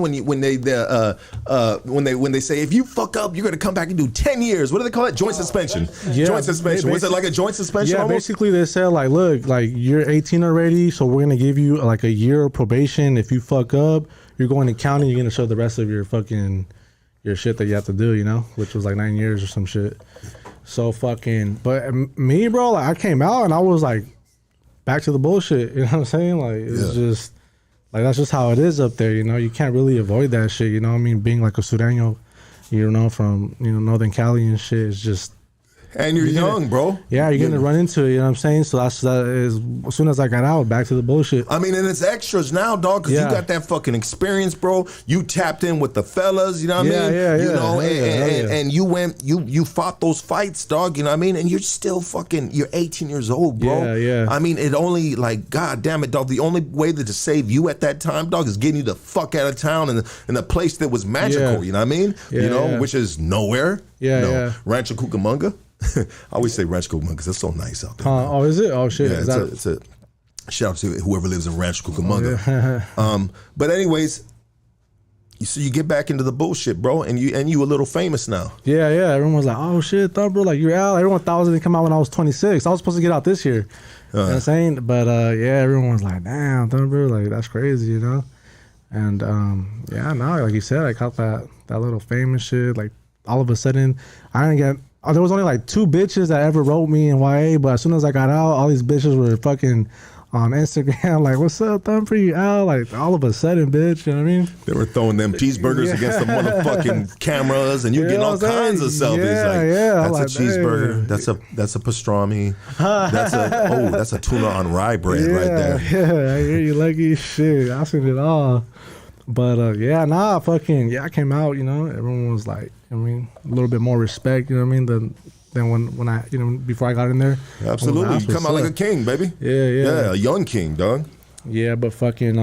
When they say if you fuck up, you're gonna come back and do 10 years. What do they call it? Joint suspension. Yeah, joint suspension. Was it like a joint suspension? Yeah, almost? Basically they said like, look, like you're 18 already, so we're gonna give you like a year of probation. If you fuck up, you're going to county. You're gonna show the rest of your shit that you have to do. You know, which was like 9 years or some shit. So fucking, but me, bro, like I came out and I was like, back to the bullshit, you know what I'm saying? Like, it's just, like, that's just how it is up there, you know? You can't really avoid that shit, you know what I mean? Being like a Sureño, you know, from, you know, Northern Cali and shit, it's just... And you're young, bro. Yeah, you're gonna run into it, you know what I'm saying? So that is, as soon as I got out, back to the bullshit. I mean, and it's extras now, dog, because you got that fucking experience, bro. You tapped in with the fellas, you know what I mean? You know, and you went, you fought those fights, dog, you know what I mean? And you're still fucking, you're 18 years old, bro. Yeah. I mean, it only, like, god damn it, dog, the only way to save you at that time, dog, is getting you the fuck out of town in a place that was magical, you know what I mean? You know, which is nowhere. Rancho Cucamonga. I always say Rancho Cucamonga because it's so nice out there. Oh, is it? Oh shit! Yeah, it's a shout out to whoever lives in Rancho Cucamonga. But anyways, so you get back into the bullshit, bro, and you a little famous now. Yeah. Everyone was like, "Oh shit, Thumper, like you're out." Everyone thought I was gonna come out when I was 26. I was supposed to get out this year. You know what I'm saying? But everyone was like, "Damn, Thumper, like that's crazy," you know. And yeah, now like you said, I caught that little famous shit. Like all of a sudden, I didn't get. There was only like 2 bitches that ever wrote me in YA, but as soon as I got out, all these bitches were fucking on Instagram, like, what's up, Thumper, you out? Like, all of a sudden, bitch, you know what I mean? They were throwing them cheeseburgers against the motherfucking cameras, and you're getting all kinds of selfies. Yeah, that's a cheeseburger. That's a pastrami. That's a tuna on rye bread right there. Yeah, I hear you lucky shit. I seen it all. But I came out, you know, everyone was like, I mean, a little bit more respect, you know what I mean, than when I, you know, before I got in there. Absolutely. You come out like a king, baby. Yeah, a young king, dog. Yeah, but fucking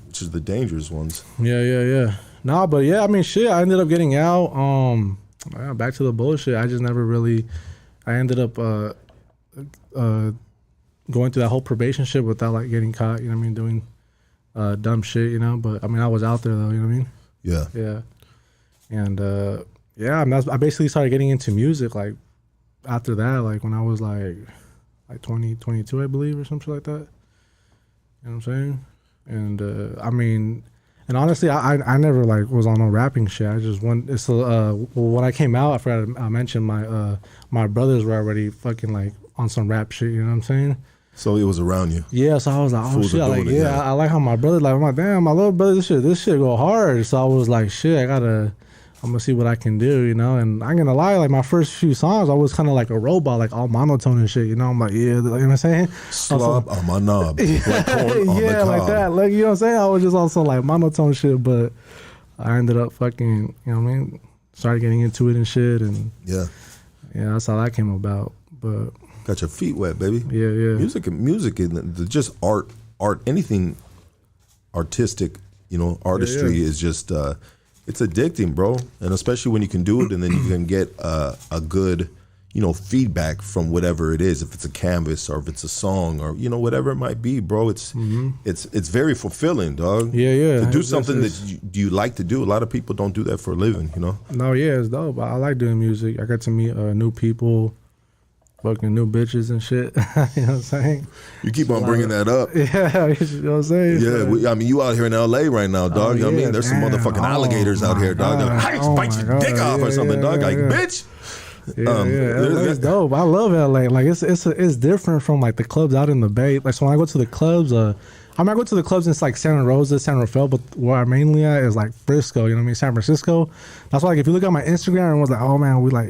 which is the dangerous ones. Yeah. Nah, but yeah, I mean, shit, I ended up getting out. Back to the bullshit. I just never really. I ended up going through that whole probation shit without like getting caught. You know what I mean? Doing dumb shit. You know, but I mean, I was out there though. You know what I mean? Yeah. And I basically started getting into music like after that, like when I was like 20, 22, I believe, or something like that. You know what I'm saying? And I mean, and honestly, I never like was on no rapping shit. I just when I came out, I forgot I mentioned my brothers were already fucking like on some rap shit. You know what I'm saying? So it was around you. Yeah, so I was like, oh Fools shit, I like how my brother, like, I'm like, damn, my little brother, this shit go hard. So I was like, shit, I'm gonna see what I can do, you know. And I'm gonna lie, like my first few songs, I was kind of like a robot, like all monotone and shit, you know. I'm like, yeah, you know what I'm saying? Slob on my knob, like corn on the cob. Like that, like, you know what I'm saying? I was just also like monotone shit, but I ended up fucking, you know what I mean? Started getting into it and shit, and yeah, that's how that came about. But got your feet wet, baby. Yeah. Music is just art, anything artistic, you know, artistry is just, it's addicting, bro. And especially when you can do it and then you can get a good, you know, feedback from whatever it is, if it's a canvas or if it's a song or, you know, whatever it might be, bro. It's very fulfilling, dog. Yeah. To do something that you like to do. A lot of people don't do that for a living, you know? No, yeah, it's dope. I like doing music. I got to meet new people. Fucking new bitches and shit. You know what I'm saying? You keep on bringing that up. Yeah, you know what I'm saying? Yeah, I mean, you out here in LA right now, dog. You know what I mean? There's some motherfucking alligators out here, dog. I bite your dick off or something, dog. Like, bitch. LA's dope. I love LA. Like, it's different from like the clubs out in the Bay. Like, so when I go to the clubs, I go to the clubs in like Santa Rosa, San Rafael, but where I'm mainly at is like Frisco, you know what I mean? San Francisco. That's why, like, if you look at my Instagram, and was like, oh man, we like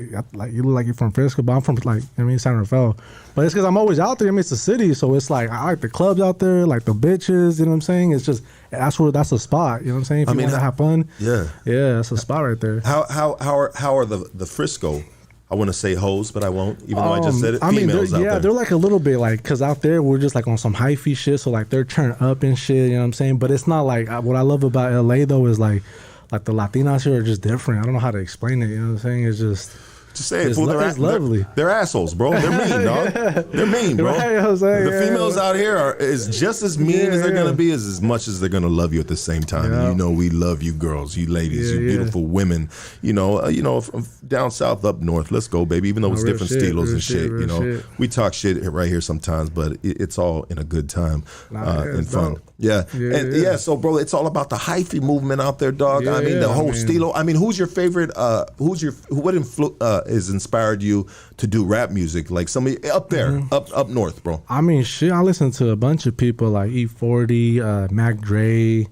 you look like you're from Frisco, but I'm from like, you know what I mean, San Rafael. But it's because I'm always out there. I mean, it's a city, so it's like I like the clubs out there, like the bitches. You know what I'm saying? It's just that's a spot. You know what I'm saying? If you want to have fun, yeah, that's a spot right there. How are the Frisco? I want to say hoes, but I won't, even though I just said it. Females out there. They're like a little bit like, because out there we're just like on some hyphy shit, so like they're turned up and shit, you know what I'm saying? But it's not like, what I love about LA though is like the Latinas here are just different. I don't know how to explain it, you know what I'm saying? It's just say it, fool. It's lovely. They're assholes, bro. They're mean, dog. They're mean, bro. Right, the females out here is just as mean as they're gonna be, as much as they're gonna love you at the same time. And you know, we love you, girls, you ladies, you beautiful women. You know, from down south up north. Let's go, baby. Even though it's different stilos and shit, you know, we talk shit right here sometimes, but it's all in a good time and fun. Yeah. So, bro, it's all about the hyphy movement out there, dog. I mean, the whole stilo. I mean, who's your favorite? What has inspired you to do rap music? Like somebody up there, up north, bro. I mean, shit, I listen to a bunch of people like E40, Mac Dre,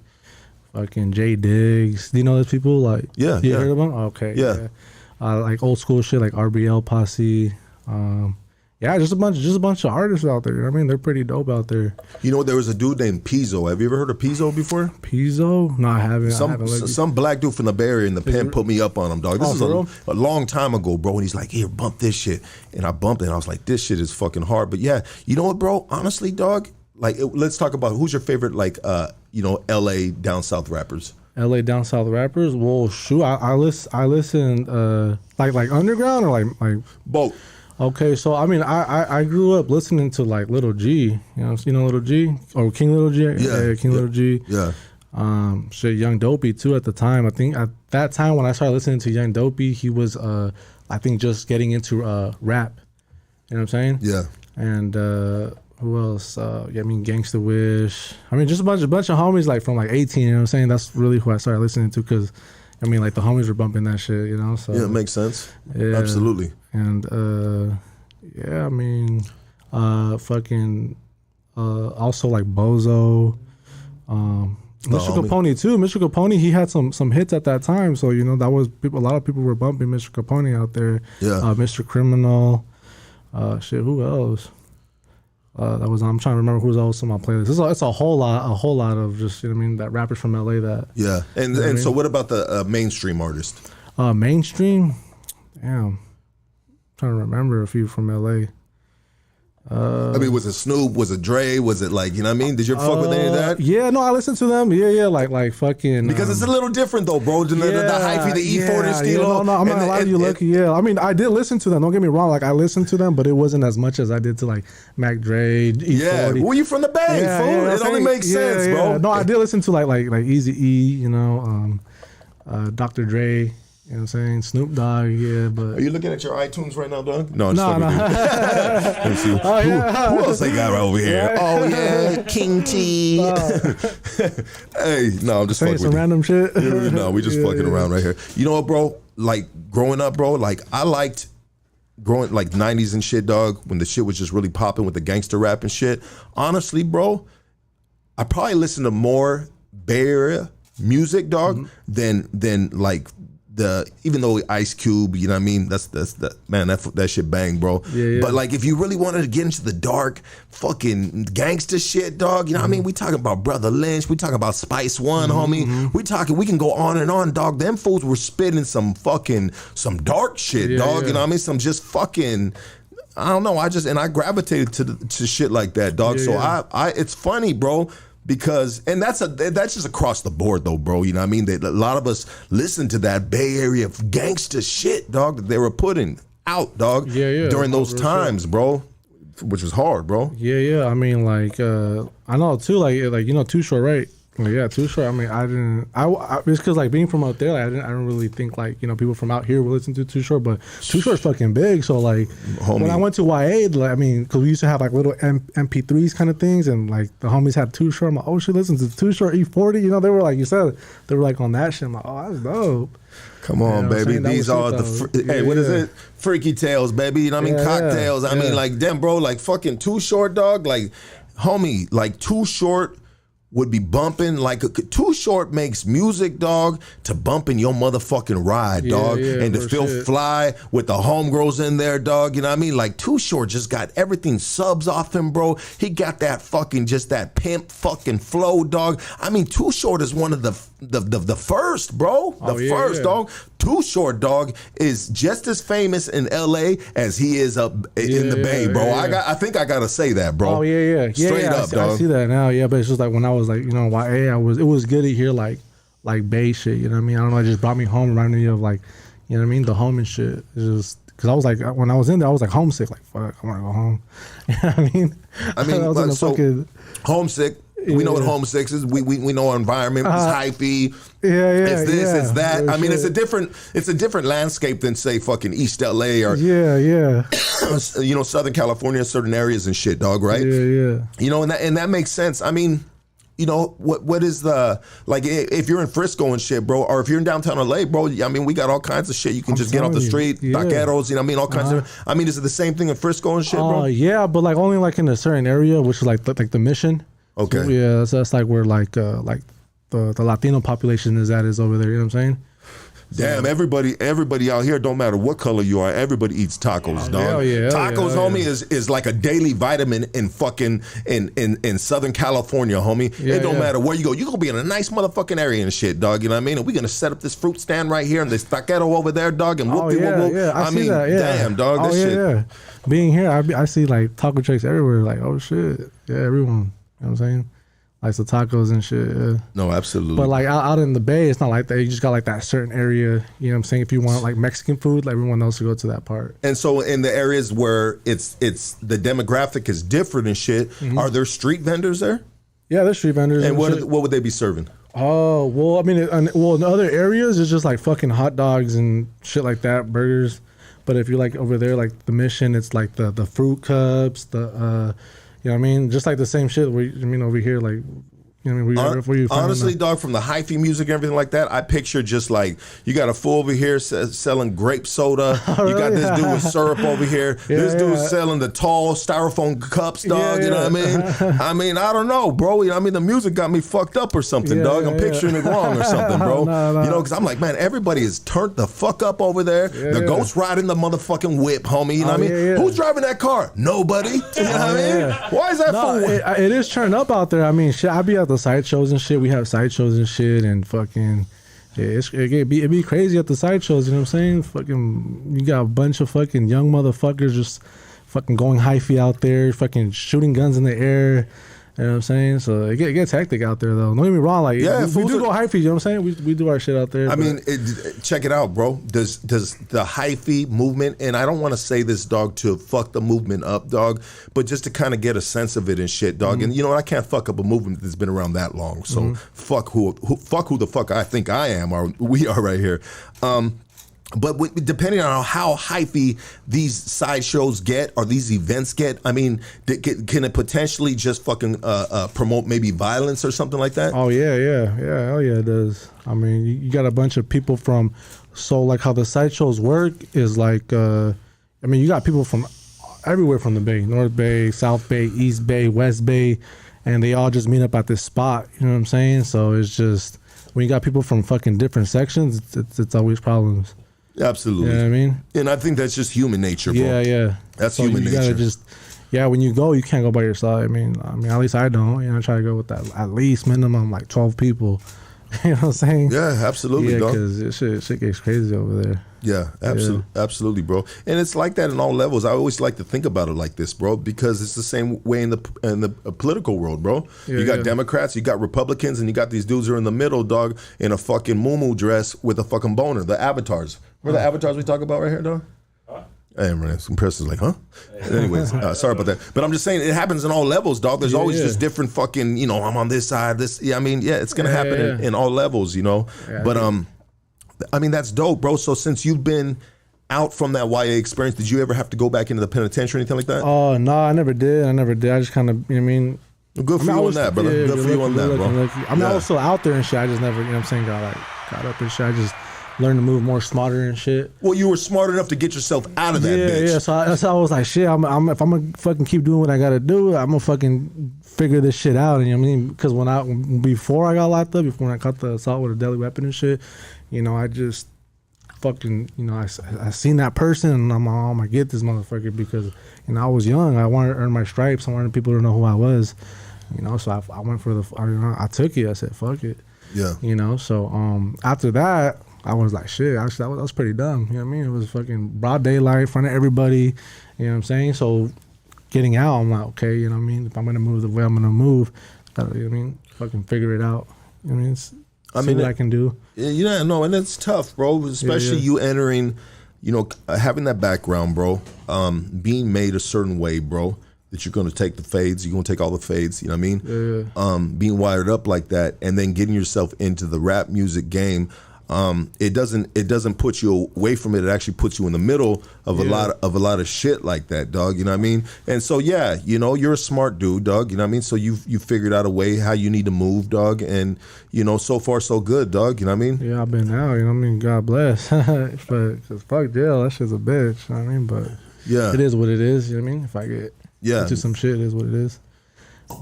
fucking J Diggs. Do you know those people? Like, you heard of them? Okay, yeah. Like old school shit, like RBL Posse. Just a bunch of artists out there. I mean, they're pretty dope out there. You know, there was a dude named Pizzo. Have you ever heard of Pizzo before? Pizzo? No, I haven't. Some black dude from the Bay Area in the pen put me up on him, dog. This is a long time ago, bro. And he's like, here, bump this shit. And I bumped it, and I was like, this shit is fucking hard. But yeah, you know what, bro? Honestly, dog, like, let's talk about who's your favorite, like, LA down south rappers. LA down south rappers? Well, shoot, I listen like underground or like both. Okay, so I mean, I grew up listening to like Little G, you know Little G or King Little G, Little G, shit, Young Dopey too at the time. I think at that time when I started listening to Young Dopey, he was I think just getting into rap, you know what I'm saying? Yeah. And Who else? Yeah, I mean, Gangsta Wish. I mean, just a bunch of homies like from like 18. You know what I'm saying? That's really who I started listening to because, I mean, like the homies were bumping that shit. You know? So Yeah, it makes sense. yeah. Absolutely. And yeah, I mean, fucking also like Bozo, Mr. homie. Capone too. Mr. Capone, he had some hits at that time, so you know that was a lot of people were bumping Mr. Capone out there. Yeah. Mr. Criminal, shit. Who else? That was I'm trying to remember who's else on my playlist. It's a whole lot of just, you know what I mean, that rappers from LA that. Yeah. And You know what I so mean? what about the mainstream artist? Mainstream, damn. Trying to remember a few from LA. I mean, was it Snoop? Was it Dre? Was it like, you know what I mean? Did you ever fuck with any of that? Yeah, no, I listened to them. Yeah, like fucking. Because it's a little different though, bro. The hyphy, the E40 stilo. No, I'm not gonna lie to you. Look, yeah, I mean, I did listen to them. Don't get me wrong. Like, I listened to them, but it wasn't as much as I did to like Mac Dre, E40. Yeah, well, you from the Bay, fool. It only makes sense, bro. No, I did listen to like Easy E, you know, Dr. Dre. You know what I'm saying? Snoop Dogg, yeah, but... Are you looking at your iTunes right now, Doug? No, I'm just No, talking to you. Let me see. Oh, yeah. Who else they got right over here? Yeah. Oh, yeah, King T. Hey, no, I'm just Saying fucking some with random shit. you. No, we just Yeah, fucking yeah. around right here. You know what, bro? Like, growing up, bro, like, I liked growing, like, 90s and shit, dog, when the shit was just really popping with the gangster rap and shit. Honestly, bro, I probably listened to more Bay Area music, dog, than like even though Ice Cube, you know what I mean, that's man, that shit bang, bro. Yeah. But like, if you really wanted to get into the dark fucking gangster shit, dog, you know what I mean, we talking about Brother Lynch, we talking about Spice One, homie, we can go on and on, dog. Them fools were spitting some dark shit, dog. Yeah. You know what I mean, some just fucking, I don't know, I gravitated to shit like that, dog. Yeah, So yeah. it's funny, bro. Because, and that's just across the board though, bro. You know what I mean? A lot of us listen to that Bay Area gangster shit, dog, that they were putting out, dog, Yeah. during those Real times, bro, which was hard, bro. Yeah. I mean, like, I know too, like you know, Too Short, right? Like, yeah, Too Short. I mean, it's because like being from out there, like, I don't really think like, you know, people from out here will listen to Too Short, but Too Short's fucking big. So like, Homie. when I went to YA, like, I mean, because we used to have like little MP3s kind of things, and like the homies had Too Short. I'm like, oh shit, listen to Too Short E40. You know, they were like, you said, they were like on that shit. I'm like, oh, that's dope. Come on, You know what I'm baby. saying? That These was are it, the though. hey, what is Yeah. it? Freaky tales, baby. You know what I mean? Yeah, Cocktails. I mean, yeah. like, damn, bro, like fucking Too Short, dog. Like, homie, like Too Short would be bumping, like Too Short makes music, dog, to bump in your motherfucking ride, dog, yeah, and to real feel shit. fly with the homegirls in there, dog. You know what I mean? Like, Too Short just got everything subs off him, bro. He got that fucking, just that pimp fucking flow, dog. I mean, Too Short is one of the first, bro. The Oh, yeah, first, yeah. dog. Too Short, dog, is just as famous in LA as he is up in the Bay, bro. yeah. I think I gotta say that, bro. Oh yeah. Straight up, I dog. see that now. Yeah, but it's just like when I was like, you know, YA, it was good to hear like Bay shit. You know what I mean? I don't know. It just brought me home, reminded me of like, you know what I mean, the home and shit. It's just because I was like, when I was in there, I was like homesick. Like, fuck, I want to go home. You know what I mean? I mean, was in the so fucking, homesick. We know what Yeah. homesick is. We know our environment is hyphy. yeah, It's this, yeah. it's that. Real I mean, shit. it's a different landscape than say fucking East LA or Yeah. you know, Southern California, certain areas and shit, dog. Right? Yeah. You know, and that makes sense. I mean, you know, what is the, like, if you're in Frisco and shit, bro, or if you're in downtown LA, bro, I mean, we got all kinds of shit. You can I'm just get off the telling you, street, yeah. taqueros, you know what I mean, all kinds of, I mean, is it the same thing in Frisco and shit, bro? Yeah, but like only like in a certain area, which is like the Mission. Okay. So, yeah, so that's like where like the Latino population is over there. You know what I'm saying? Damn, everybody out here, don't matter what color you are, everybody eats tacos, dog. hell yeah, Tacos, hell homie, yeah. is like a daily vitamin in fucking in Southern California, homie. Yeah, it don't yeah. matter where you go. You gonna be in a nice motherfucking area and shit, dog. You know what I mean? And we gonna set up this fruit stand right here and this taquero over there, dog. And whoop, yeah. I see mean, that. Yeah. damn, dog. This shit. Yeah. Being here, I see like taco trucks everywhere. Like, oh shit, yeah, everyone. You know what I'm saying? Like the tacos and shit. Yeah. No, absolutely. But like out in the Bay, it's not like that. You just got like that certain area. You know what I'm saying? If you want like Mexican food, like everyone else to go to that part. And so in the areas where it's the demographic is different and shit, are there street vendors there? Yeah, there's street vendors. And shit. what would they be serving? Oh, well, I mean, in other areas, it's just like fucking hot dogs and shit like that, burgers. But if you're like over there, like the Mission, it's like the fruit cups, You know what I mean? Just like the same shit. Over here, like. You know what I mean? Where you honestly, dog, from the hyphy music and everything like that, I picture just like you got a fool over here selling grape soda. You got this dude with syrup over here. This dude's selling the tall styrofoam cups, dog. You know what I mean? I mean, I don't know, bro. I mean, the music got me fucked up or something, dog. I'm picturing it wrong or something, bro. No. You know, because I'm like, man, everybody is turned the fuck up over there. The ghost riding the motherfucking whip, homie. You know what I mean? Who's driving that car? Nobody. You know what I mean? Why is that fool? It is turned up out there. I mean, shit, I be at the side shows and shit. We have side shows and shit, and fucking, it'd be crazy at the side shows. You know what I'm saying? Fucking, you got a bunch of fucking young motherfuckers just fucking going hyphy out there, fucking shooting guns in the air. You know what I'm saying? So it gets hectic out there, though. Don't get me wrong. Like, we do go hyphy. You know what I'm saying? We do our shit out there. I mean, check it out, bro. Does the hyphy movement, and I don't want to say this, dog, to fuck the movement up, dog, but just to kind of get a sense of it and shit, dog. And you know, I can't fuck up a movement that's been around that long. So fuck who the fuck I think I am, or we are right here. But depending on how hyphy these side shows get or these events get, I mean, can it potentially just fucking promote maybe violence or something like that? Oh, yeah, hell yeah, it does. I mean, you got a bunch of people from, so like how the side shows work is like, I mean, you got people from everywhere from the Bay, North Bay, South Bay, East Bay, West Bay, and they all just meet up at this spot, you know what I'm saying? So it's just, when you got people from fucking different sections, it's always problems. Absolutely. You know what I mean? And I think that's just human nature, bro. Yeah. That's so human nature. When you go, you can't go by yourself. I mean, at least I don't. You know, I try to go with that at least minimum like 12 people. You know what I'm saying? Yeah, absolutely, dog. Because shit gets crazy over there. Yeah, absolutely, bro. And it's like that in all levels. I always like to think about it like this, bro, because it's the same way in the political world, bro. You got Democrats, you got Republicans, and you got these dudes who are in the middle, dog, in a fucking muumuu dress with a fucking boner. The avatars. Remember the avatars we talk about right here, dog? Hey, man, some person's like, huh? Anyways, sorry about that. But I'm just saying it happens in all levels, dog. There's always just different fucking, you know, I'm on this side, this. Yeah, I mean, it's going to happen in all levels, you know. But, I mean, that's dope, bro. So since you've been out from that YA experience, did you ever have to go back into the penitentiary or anything like that? Oh, no, I never did. I just kind of, you know what I mean? Good for you on that, brother. Good for you on that, bro. I mean, I was still out there and shit. I just never, you know what I'm saying, got up and shit. I just learned to move more smarter and shit. Well, you were smart enough to get yourself out of that bitch. Yeah, so I was like, shit, if I'm going to fucking keep doing what I got to do, I'm going to fucking figure this shit out. You know what I mean? Because before I got locked up, before I caught the assault with a deadly weapon and shit, you know, I just fucking, you know, I seen that person and I'm like, oh, I'm going to get this motherfucker because, you know, I was young. I wanted to earn my stripes. I wanted people to know who I was, you know, so I went for I took it. I said, fuck it. Yeah. You know, so after that, I was like, shit, actually, that was pretty dumb. You know what I mean? It was fucking broad daylight in front of everybody. You know what I'm saying? So getting out, I'm like, okay, you know what I mean? If I'm going to move the way I'm going to move, you know what I mean? Fucking figure it out. You know what I mean? See what I can do. Yeah, no, and it's tough, bro, especially you entering, you know, having that background, bro, being made a certain way, bro, that you're going to take the fades, you're going to take all the fades, you know what I mean? Being wired up like that and then getting yourself into the rap music game. It doesn't put you away from it. It actually puts you in the middle of a lot of shit like that, dog. You know what I mean? And so you know, you're a smart dude, dog. You know what I mean? So you figured out a way how you need to move, dog. And you know, so far so good, dog. You know what I mean? Yeah, I've been out. You know what I mean? God bless. But cause fuck jail, that shit's a bitch. You know what I mean? But it is what it is. You know what I mean? If I get into some shit, it is what it is.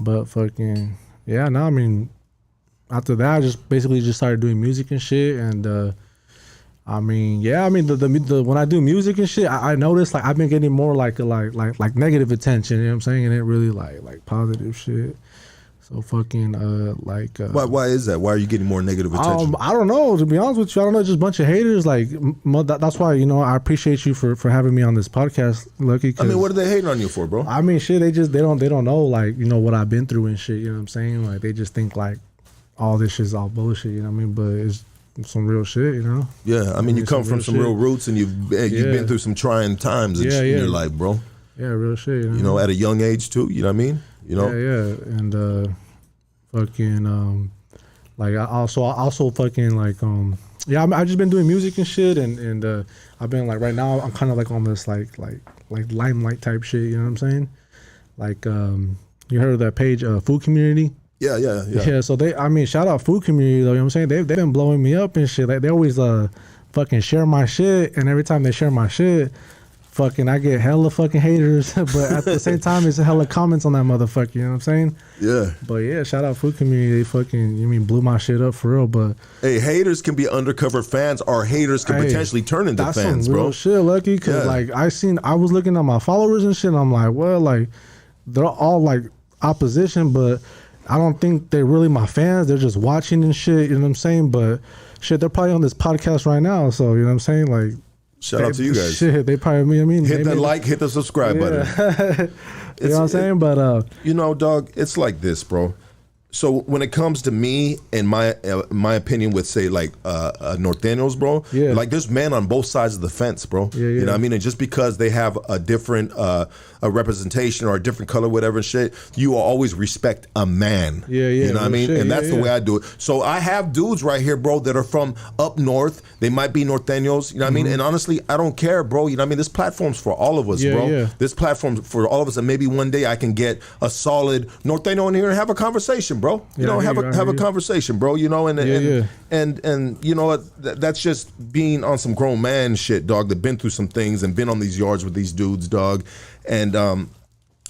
But fucking no, I mean. After that, I just basically started doing music and shit, and the when I do music and shit, I noticed like I've been getting more like negative attention. You know what I'm saying? And it really like positive shit. So fucking Why is that? Why are you getting more negative attention? I don't know. To be honest with you, I don't know. Just a bunch of haters. Like that's why, you know, I appreciate you for having me on this podcast, Lucky. I mean, what are they hating on you for, bro? I mean, shit. They don't know like, you know, what I've been through and shit. You know what I'm saying? Like they just think like all this shit's all bullshit, you know what I mean? But it's some real shit, you know? Yeah, I mean, you come from some real roots and you've been through some trying times in your life, bro. Yeah, real shit. You know, at a young age too, you know what I mean? You know? Yeah. And fucking like I also fucking like I've just been doing music and shit and I've been like right now I'm kind of like on this like limelight type shit, you know what I'm saying? Like you heard of that page, Food Community? Yeah. Yeah, so shout out Food Community though, you know what I'm saying? They've been blowing me up and shit. Like, they always fucking share my shit, and every time they share my shit, fucking I get hella fucking haters, but at the same time it's hella comments on that motherfucker, you know what I'm saying? Yeah. But yeah, shout out Food Community. They fucking, blew my shit up for real, but hey, haters can be undercover fans, or haters can potentially turn into that's fans, some real bro. shit, Lucky, because like I was looking at my followers and shit, and I'm like, well, like they're all like opposition, but I don't think they're really my fans. They're just watching and shit, you know what I'm saying? But shit, they're probably on this podcast right now, so you know what I'm saying? Like, shout out to you guys. Shit, they probably, hit the like, hit the subscribe button. You know what I'm saying? But you know, dog, it's like this, bro. So when it comes to me and my opinion with, say, like Norteños, bro, like there's men on both sides of the fence, bro. You know what I mean? And just because they have a different a representation or a different color, whatever and shit, you will always respect a man. You know what I mean? Shit, and that's the way I do it. So I have dudes right here, bro, that are from up north. They might be Norteños, you know what I mean? And honestly, I don't care, bro. You know what I mean? This platform's for all of us, bro. This platform's for all of us, and maybe one day I can get a solid Norteño in here and have a conversation, bro. You know, have a conversation, bro. You know, and you know what? That's just being on some grown man shit, dog. That been through some things and been on these yards with these dudes, dog. And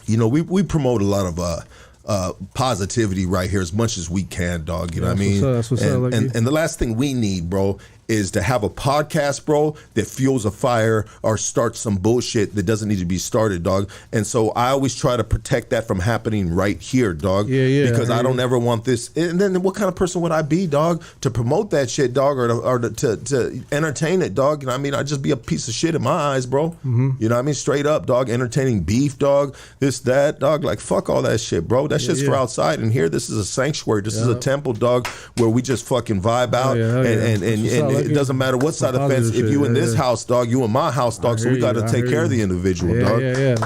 you know, we promote a lot of positivity right here as much as we can, dog. You know what I mean? That's what's up, and the last thing we need, bro, is to have a podcast, bro, that fuels a fire or starts some bullshit that doesn't need to be started, dog. And so I always try to protect that from happening right here, dog. Because I don't ever want this. And then what kind of person would I be, dog, to promote that shit, dog, or to entertain it, dog? You know what I mean? I'd just be a piece of shit in my eyes, bro. You know what I mean? Straight up, dog. Entertaining beef, dog. This, that, dog. Like, fuck all that shit, bro. That shit's for outside. And here, this is a sanctuary. This is a temple, dog, where we just fucking vibe out. And it doesn't matter what side of the fence. If you in this house, dog, you in my house, dog. So we got to take care of the individual, dog.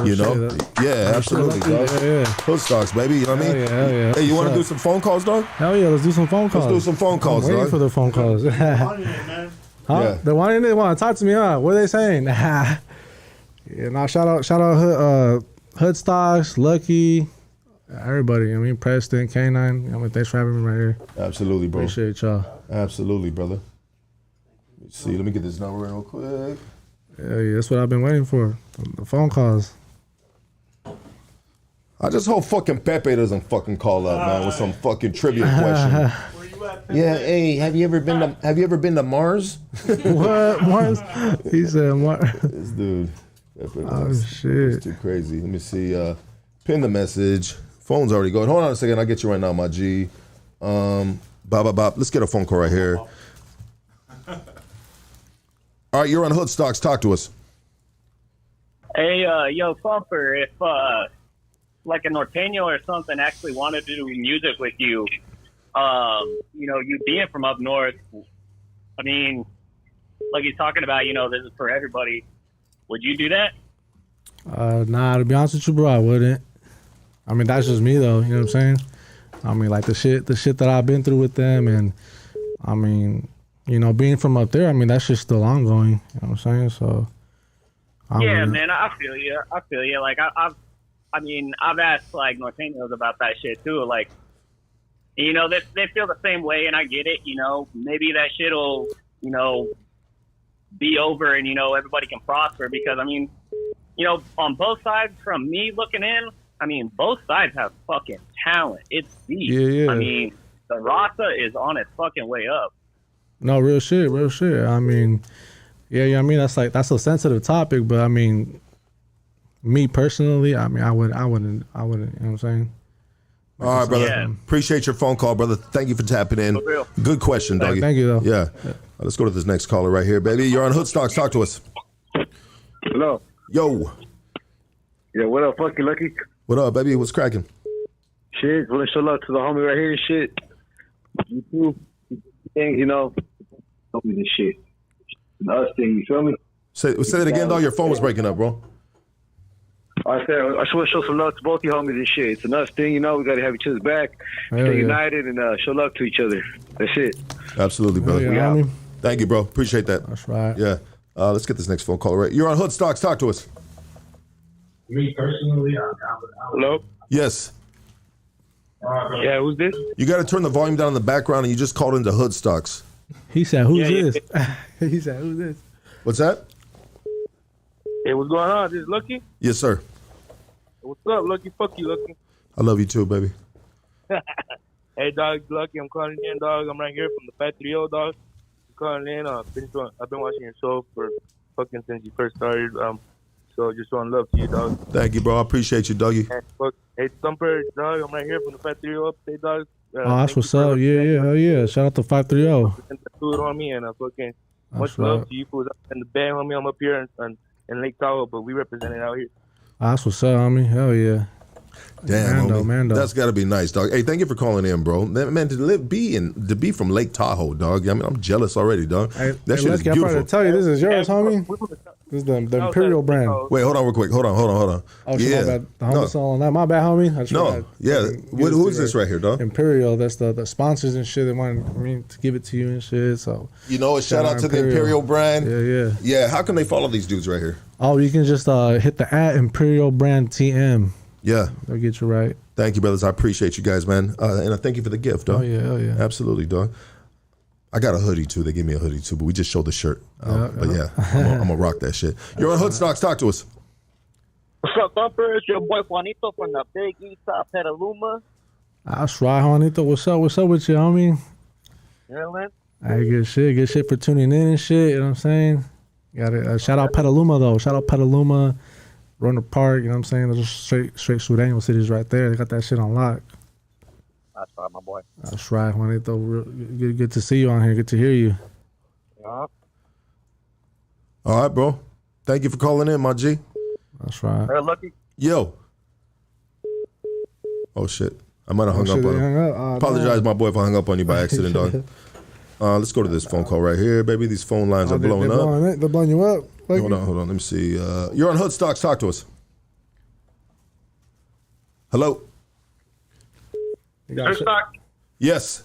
You know? Yeah, absolutely, dog. Hood stocks, baby. You know what I mean? Hey, you want to do some phone calls, dog? Hell yeah, let's do some phone calls. Let's do some phone calls, I'm waiting dog. for the phone calls. Yeah. They want to talk to me, huh? What are they saying? Yeah, now shout out Hood Stocks, Lucky, everybody. I mean, Preston, K9. I mean, thanks for having me right here. Absolutely, bro. Appreciate y'all. Absolutely, brother. Let's see, let me get this number in real quick. Yeah, that's what I've been waiting for. The phone calls. I just hope fucking Pepe doesn't fucking call up, man, with some fucking trivia question. Yeah, hey, have you ever been to Mars? What? Mars? He said Mars. This dude. Pepe, shit. It's too crazy. Let me see. Pin the message. Phone's already going. Hold on a second. I'll get you right now, my G. Bop. Let's get a phone call right here. All right, you're on Hood Stocks. Talk to us. Hey, yo, Thumper, if like a Norteño or something actually wanted to do music with you, you know, you being from up north, I mean, like he's talking about, you know, this is for everybody. Would you do that? Nah, to be honest with you, bro, I wouldn't. I mean, that's just me, though. You know what I'm saying? I mean, like the shit that I've been through with them, and I mean, you know, being from up there, I mean, that's just still ongoing. You know what I'm saying? So, man, I feel you. Like, I've asked like Norteños about that shit too. Like, you know, they feel the same way, and I get it. You know, maybe that shit'll, you know, be over, and you know, everybody can prosper. Because I mean, you know, on both sides, from me looking in, I mean, both sides have fucking talent. It's deep. Yeah. I mean, the Rasa is on its fucking way up. No, real shit. I mean, yeah. I mean, that's a sensitive topic, but I mean, me personally, I mean, I wouldn't. You know what I'm saying? All right, brother. Yeah. Appreciate your phone call, brother. Thank you for tapping in. For real. Good question, doggy. Thank you, though. Yeah. Let's go to this next caller right here, baby. You're on Hood Stocks. Talk to us. Hello. Yo. Yeah, what up, fucking Lucky? What up, baby? What's cracking? Shit, want to show love to the homie right here and shit. You too. Thing, you know, homie this shit. And us thing, you feel me? Say that again, dog. Your phone was breaking up, bro. I said, I just want to show some love to both you homies and shit. It's a us thing, you know. We got to have each other's back, stay united, and show love to each other. That's it. Absolutely, brother. Yeah, homie. Thank you, bro. Appreciate that. That's right. Yeah. Let's get this next phone caller right. You're on Hood Stocks. Talk to us. Me personally, Hello? Yes. Yeah, who's this? You got to turn the volume down in the background, and you just called into Hoodstocks. He said, "Who's Yeah, this?" He said, "Who's this?" What's that? Hey, what's going on? This is Lucky? Yes, sir. What's up, Lucky? Fuck you, Lucky. I love you too, baby. Hey, dog, Lucky, I'm calling in, dog. I'm right here from the 530, dog. I'm calling in. I've been watching your show for fucking since you first started. So just want love to you, dog. Thank you, bro. I appreciate you, doggy. Hey, Thumper, dog. I'm right here from the 530 upstate, dog. Oh, that's what's up. Yeah, hell yeah. Shout out to 530. Send the food on me and fucking much That's love right. to you fools in the band, homie. I'm up here in Lake Tahoe, but we represent it out here. That's what's up, homie. Hell yeah. Damn, Mando, homie. Mando. That's got to be nice, dog. Hey, thank you for calling in, bro. Man, to be from Lake Tahoe, dog. I mean, I'm jealous already, dog. Hey, That shit is Lesky, I'm beautiful. trying to tell you, this is yours, homie. This is the Imperial brand. Wait, hold on real quick. Hold on. Oh, shit, my bad. The homie song on that. My bad, homie. I just No. forgot. Yeah. Who is this right here, dog? Imperial. That's the sponsors and shit. They wanted me to give it to you and shit. So You know, a shout out to the Imperial brand. Yeah. Yeah, how can they follow these dudes right here? Oh, you can just hit the @Imperial Brand TM. Yeah. They'll get you right. Thank you, brothers. I appreciate you guys, man. And I thank you for the gift, dog. Oh yeah. Absolutely, dog. I got a hoodie too. They gave me a hoodie too, but we just showed the shirt. But yeah, I'm gonna rock that shit. You're on Hoodstocks. Talk to us. What's up, Thumper? It's your boy Juanito from the Big East Side, Petaluma. That's right, Juanito. What's up with you, homie? Yeah, man. Hey, good shit for tuning in and shit. You know what I'm saying? Got it. Shout out Petaluma though. Shout out Petaluma, Runner Park. You know what I'm saying? Those are straight Sureño cities right there. They got that shit on lock. That's right, my boy. That's right, Juanito. Good to see you on here. Good to hear you. Yeah. All right, bro. Thank you for calling in, my G. That's right. Hey, Lucky. Yo. Oh shit. I might have hung shit, up they on hung him. up? Oh, Apologize, damn. my boy, if I hung up on you by accident, dog. Let's go to this phone call right here, baby. These phone lines are blowing up. They're blowing you up. Lucky. Hold on. Let me see. You're on Hoodstocks. Talk to us. Hello. You got shit. Yes.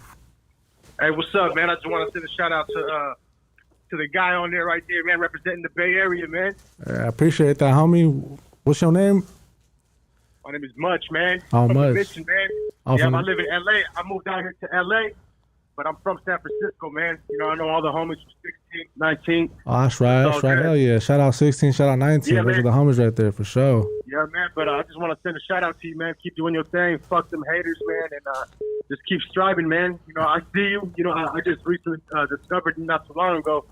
Hey, what's up, man? I just want to send a shout out to the guy on there right there, man, representing the Bay Area, man. I appreciate that, homie. What's your name? My name is Much, man. Oh, from Much. the Mission, man. Oh, yeah, from- I live in L.A. I moved down here to L.A., but I'm from San Francisco, man. You know, I know all the homies from 16, 19. Oh, that's right. It's all good. Hell yeah. Shout out 16, shout out 19. Yeah, Those man. are the homies right there for sure. Yeah, man, but I just want to send a shout out to you, man. Keep doing your thing. Fuck them haters, man, and just keep striving, man. You know, I see you. You know, I just recently discovered you not so long ago,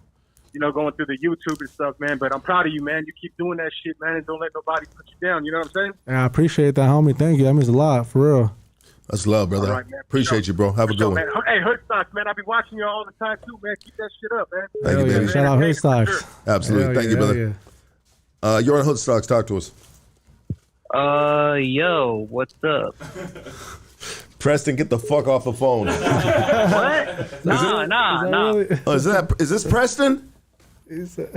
you know, going through the YouTube and stuff, man. But I'm proud of you, man. You keep doing that shit, man, and don't let nobody put you down. You know what I'm saying? Yeah, I appreciate that, homie. Thank you. That means a lot, for real. That's love, brother. All right, man. Appreciate you, bro. Have a good So, one. man, hey, Hoodstocks, man. I be watching you all the time too, man. Keep that shit up, man. Thank you, Hell yeah. baby. Shout out Hey, Hoodstocks. for sure. Absolutely. Hell Thank yeah, you, brother. hell yeah. You're on Hoodstocks. Talk to us. Yo, what's up? Preston, get the fuck off the phone. What? Nah. Really? Oh, is this Preston?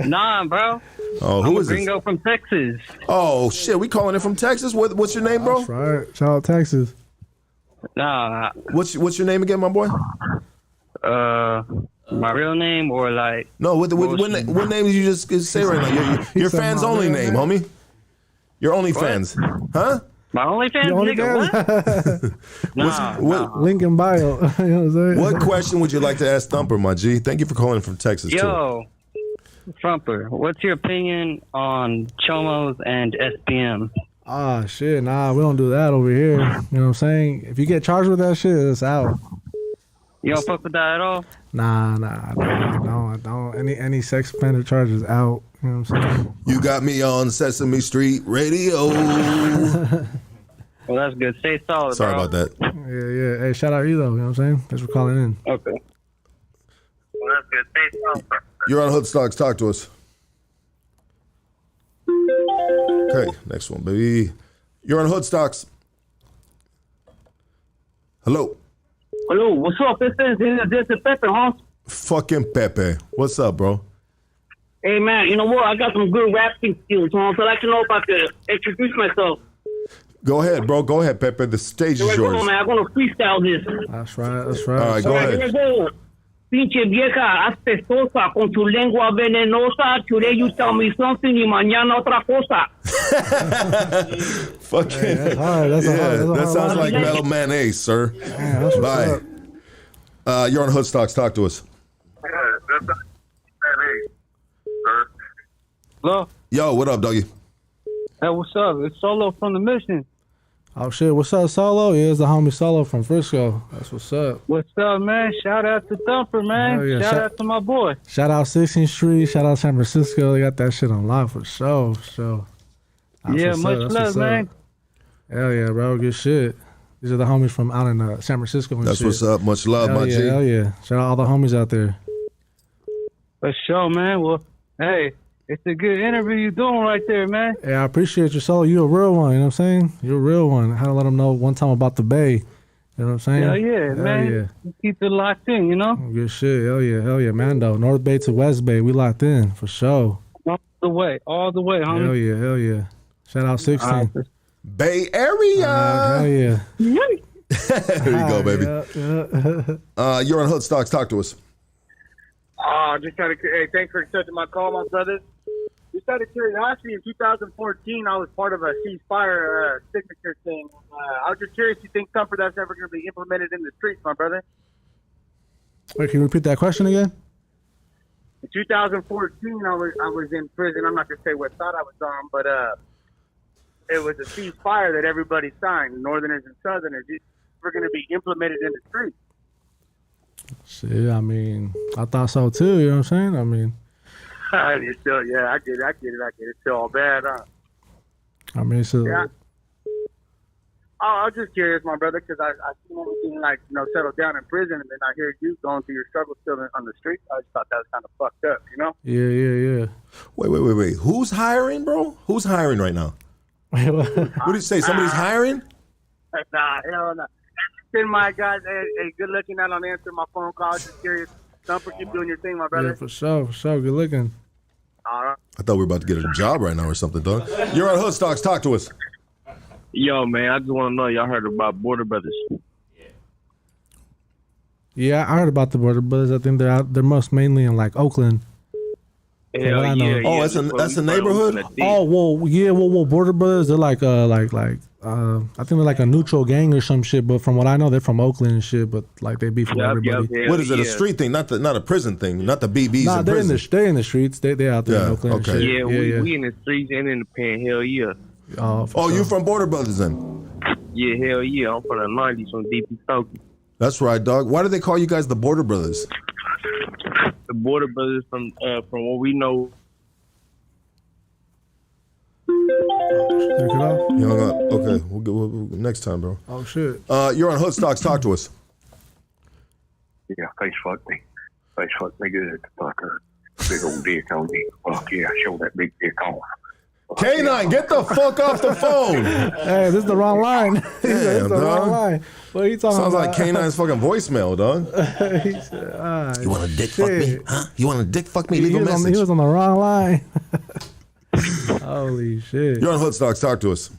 Nah, bro. Oh, I'm who a is this? gringo from Texas. Oh shit, we calling in from Texas. What's your name, bro? That's right. Shout out Texas. Nah, What's your name again, my boy? my real name or like No, what name did you just say right now? Your said fans my only real name, name. homie. Your only fans, huh? my OnlyFans Your nigga? What? Nah. Link in bio. You know what I'm saying? What question would you like to ask Thumper, my G? Thank you for calling in from Texas, too. Yo, Thumper, what's your opinion on Chomos and SPM? Ah, shit. Nah, we don't do that over here. You know what I'm saying? If you get charged with that shit, it's out. You don't fuck with that at all? Nah, I don't. Any sex offender charges out. You know what I'm saying? You got me on Sesame Street Radio. Well, that's good. Stay solid, Sorry bro. about that. Yeah. Hey, shout out you though. You know what I'm saying? Thanks for calling in. Okay. Well, that's good. Stay solid. You're on Hoodstocks. Talk to us. Okay, next one, baby. You're on Hoodstocks. Hello. Hello, what's up? This is Pepe, huh? Fucking Pepe. What's up, bro? Hey, man, you know what? I got some good rapping skills, huh? So I'd like to know if I could introduce myself. Go ahead, bro. Go ahead, Pepe. The stage Here is I go, yours. man. I'm going to freestyle this. That's right. All right, go All right, ahead. here I go. Pinche vieja aspestosa con su lengua venenosa. Today you tell me something y mañana otra cosa. Fucking. Hey, that's hard. That's a hard. That's a That hard sounds line. like metal mayonnaise, sir. Man, that's what's Bye. up. You're on Hood Stocks. Talk to us. Hello? Yo, what up, doggy? Hey, what's up? It's Solo from the Mission. Oh shit, what's up, Solo? Yeah, it's the homie Solo from Frisco. That's what's up. What's up, man? Shout out to Thumper, man. Oh, yeah. Shout out to my boy. Shout out 16th Street. Shout out San Francisco. They got that shit on lock for sure. That's Yeah, what's much up, that's love, what's man. up. Hell yeah, bro. Good shit. These are the homies from out in San Francisco and That's shit. what's up. Much love, Hell my yeah, G. hell yeah. Shout out all the homies out there. For sure, man. Well, hey, it's a good interview you're doing right there, man. Yeah, I appreciate you, Solo. You a real one, you know what I'm saying? You're a real one. I had to let them know one time about the Bay. You know what I'm saying? Hell yeah, Hell man. yeah. You keep it locked in, you know? Good shit. Hell yeah, Mando. North Bay to West Bay. We locked in, for sure. All the way, homie. Hell yeah. Shout out 16. Bay Area. Hell yeah. There you go, baby. Yeah. You're on Hood Stocks. Talk to us. Just out of hey, thanks for accepting my call, my brother. Just out of curiosity, in 2014, I was part of a ceasefire signature thing. I was just curious, you think Thumper that's ever going to be implemented in the streets, my brother? Wait, can you repeat that question again? In 2014, I was in prison. I'm not going to say what side I was on, but it was a ceasefire that everybody signed, Northerners and Southerners. It's ever going to be implemented in the streets. Shit, I mean, I thought so too, you know what I'm saying? I mean, It's still, yeah, I get it. It's still all bad, huh? I mean, it's a, Yeah. I was just curious, my brother, because I seen everything settle down in prison, and then I hear you going through your struggle still on the street. I just thought that was kind of fucked up, you know? yeah. Wait. Who's hiring, bro? Who's hiring right now? What did you say? Somebody's hiring? Nah, hell no. Been my guys, hey, good looking out on answering my phone call. Just curious. Thumper, keep doing your thing, my brother. Yeah, for sure. Good looking. All right. I thought we were about to get a job right now or something, dog. You're on Hood Stocks. Talk to us. Yo, man, I just want to know, y'all heard about Border Brothers? Yeah, I heard about the Border Brothers. I think they're most mainly in like Oakland. Hell what I know. yeah. Oh, yeah, that's a neighborhood? Oh, well, Border Brothers, they're like I think they're like a neutral gang or some shit, but from what I know, they're from Oakland and shit, but like they beef with everybody. What is it, a street thing, not a prison thing, not the BBs Nah, in they're prison? they're in the streets. They out there in Yeah, Oakland okay. and shit. Yeah, we in the streets and in the pen. Hell yeah. Oh, you from Border Brothers then? Yeah, hell yeah. I'm from the 90s from DP Stokey. That's right, dog. Why do they call you guys the Border Brothers? The Border Brothers from what we know. Take it off. You hung up. Okay, we'll next time, bro. Oh shit. You're on Hood Stocks. Talk to us. Yeah, face fuck me. Face fuck me good, fucker. Big old dick on me. Fuck yeah, show that big dick on. K9, get the fuck off the phone. Hey, this is the wrong line. This is the dog. wrong line. What are you talking Sounds about? like K9's fucking voicemail, dog. He said, You want to dick fuck me? Huh? You want to dick fuck me? Leave a he message. was on the wrong line. Holy shit. You're on Hood Stocks. Talk to us.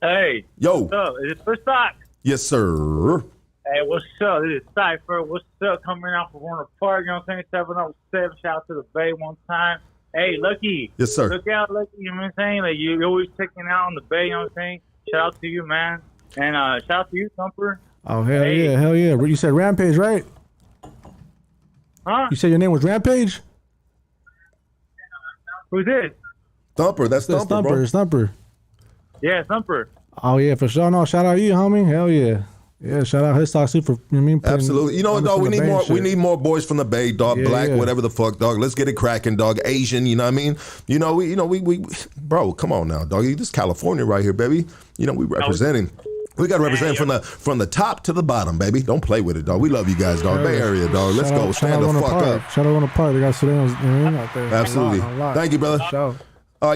Hey, Yo. what's up? Is it first stock? Yes, sir. Hey, what's up? This is Cypher. What's up? Coming out from Warner Park, you know what I'm saying? 707. Shout out to the Bay one time. Hey, Lucky. Yes, sir. Look out, Lucky, you know what I'm saying? Like, you're always checking out on the Bay, you know what I'm saying? Shout out to you, man. And shout out to you, Thumper. Oh, hell yeah. You said Rampage, right? Huh? You said your name was Rampage? Who's this? Thumper. That's It's Thumper, bro. It's Thumper. Yeah, Thumper. Oh, yeah, for sure. No, shout out you, homie. Hell yeah. Yeah, shout out Hood Stocks too for, you know what I mean? putting Absolutely. You know what, homies dog? from We the need Bay more. and We shit. need more boys from the Bay, dog. Yeah, Black, yeah. whatever the fuck, dog. Let's get it cracking, dog. Asian, you know what I mean? We bro, come on now, dog. This is California right here, baby. You know we representing. We got to represent from the top to the bottom, baby. Don't play with it, dog. We love you guys, dog. Bay Area, dog. Let's go. Stand the fuck up. Shout out on the park. They got Sudanos, you know what I mean, out there. Absolutely. A lot. Thank you, brother. Shout.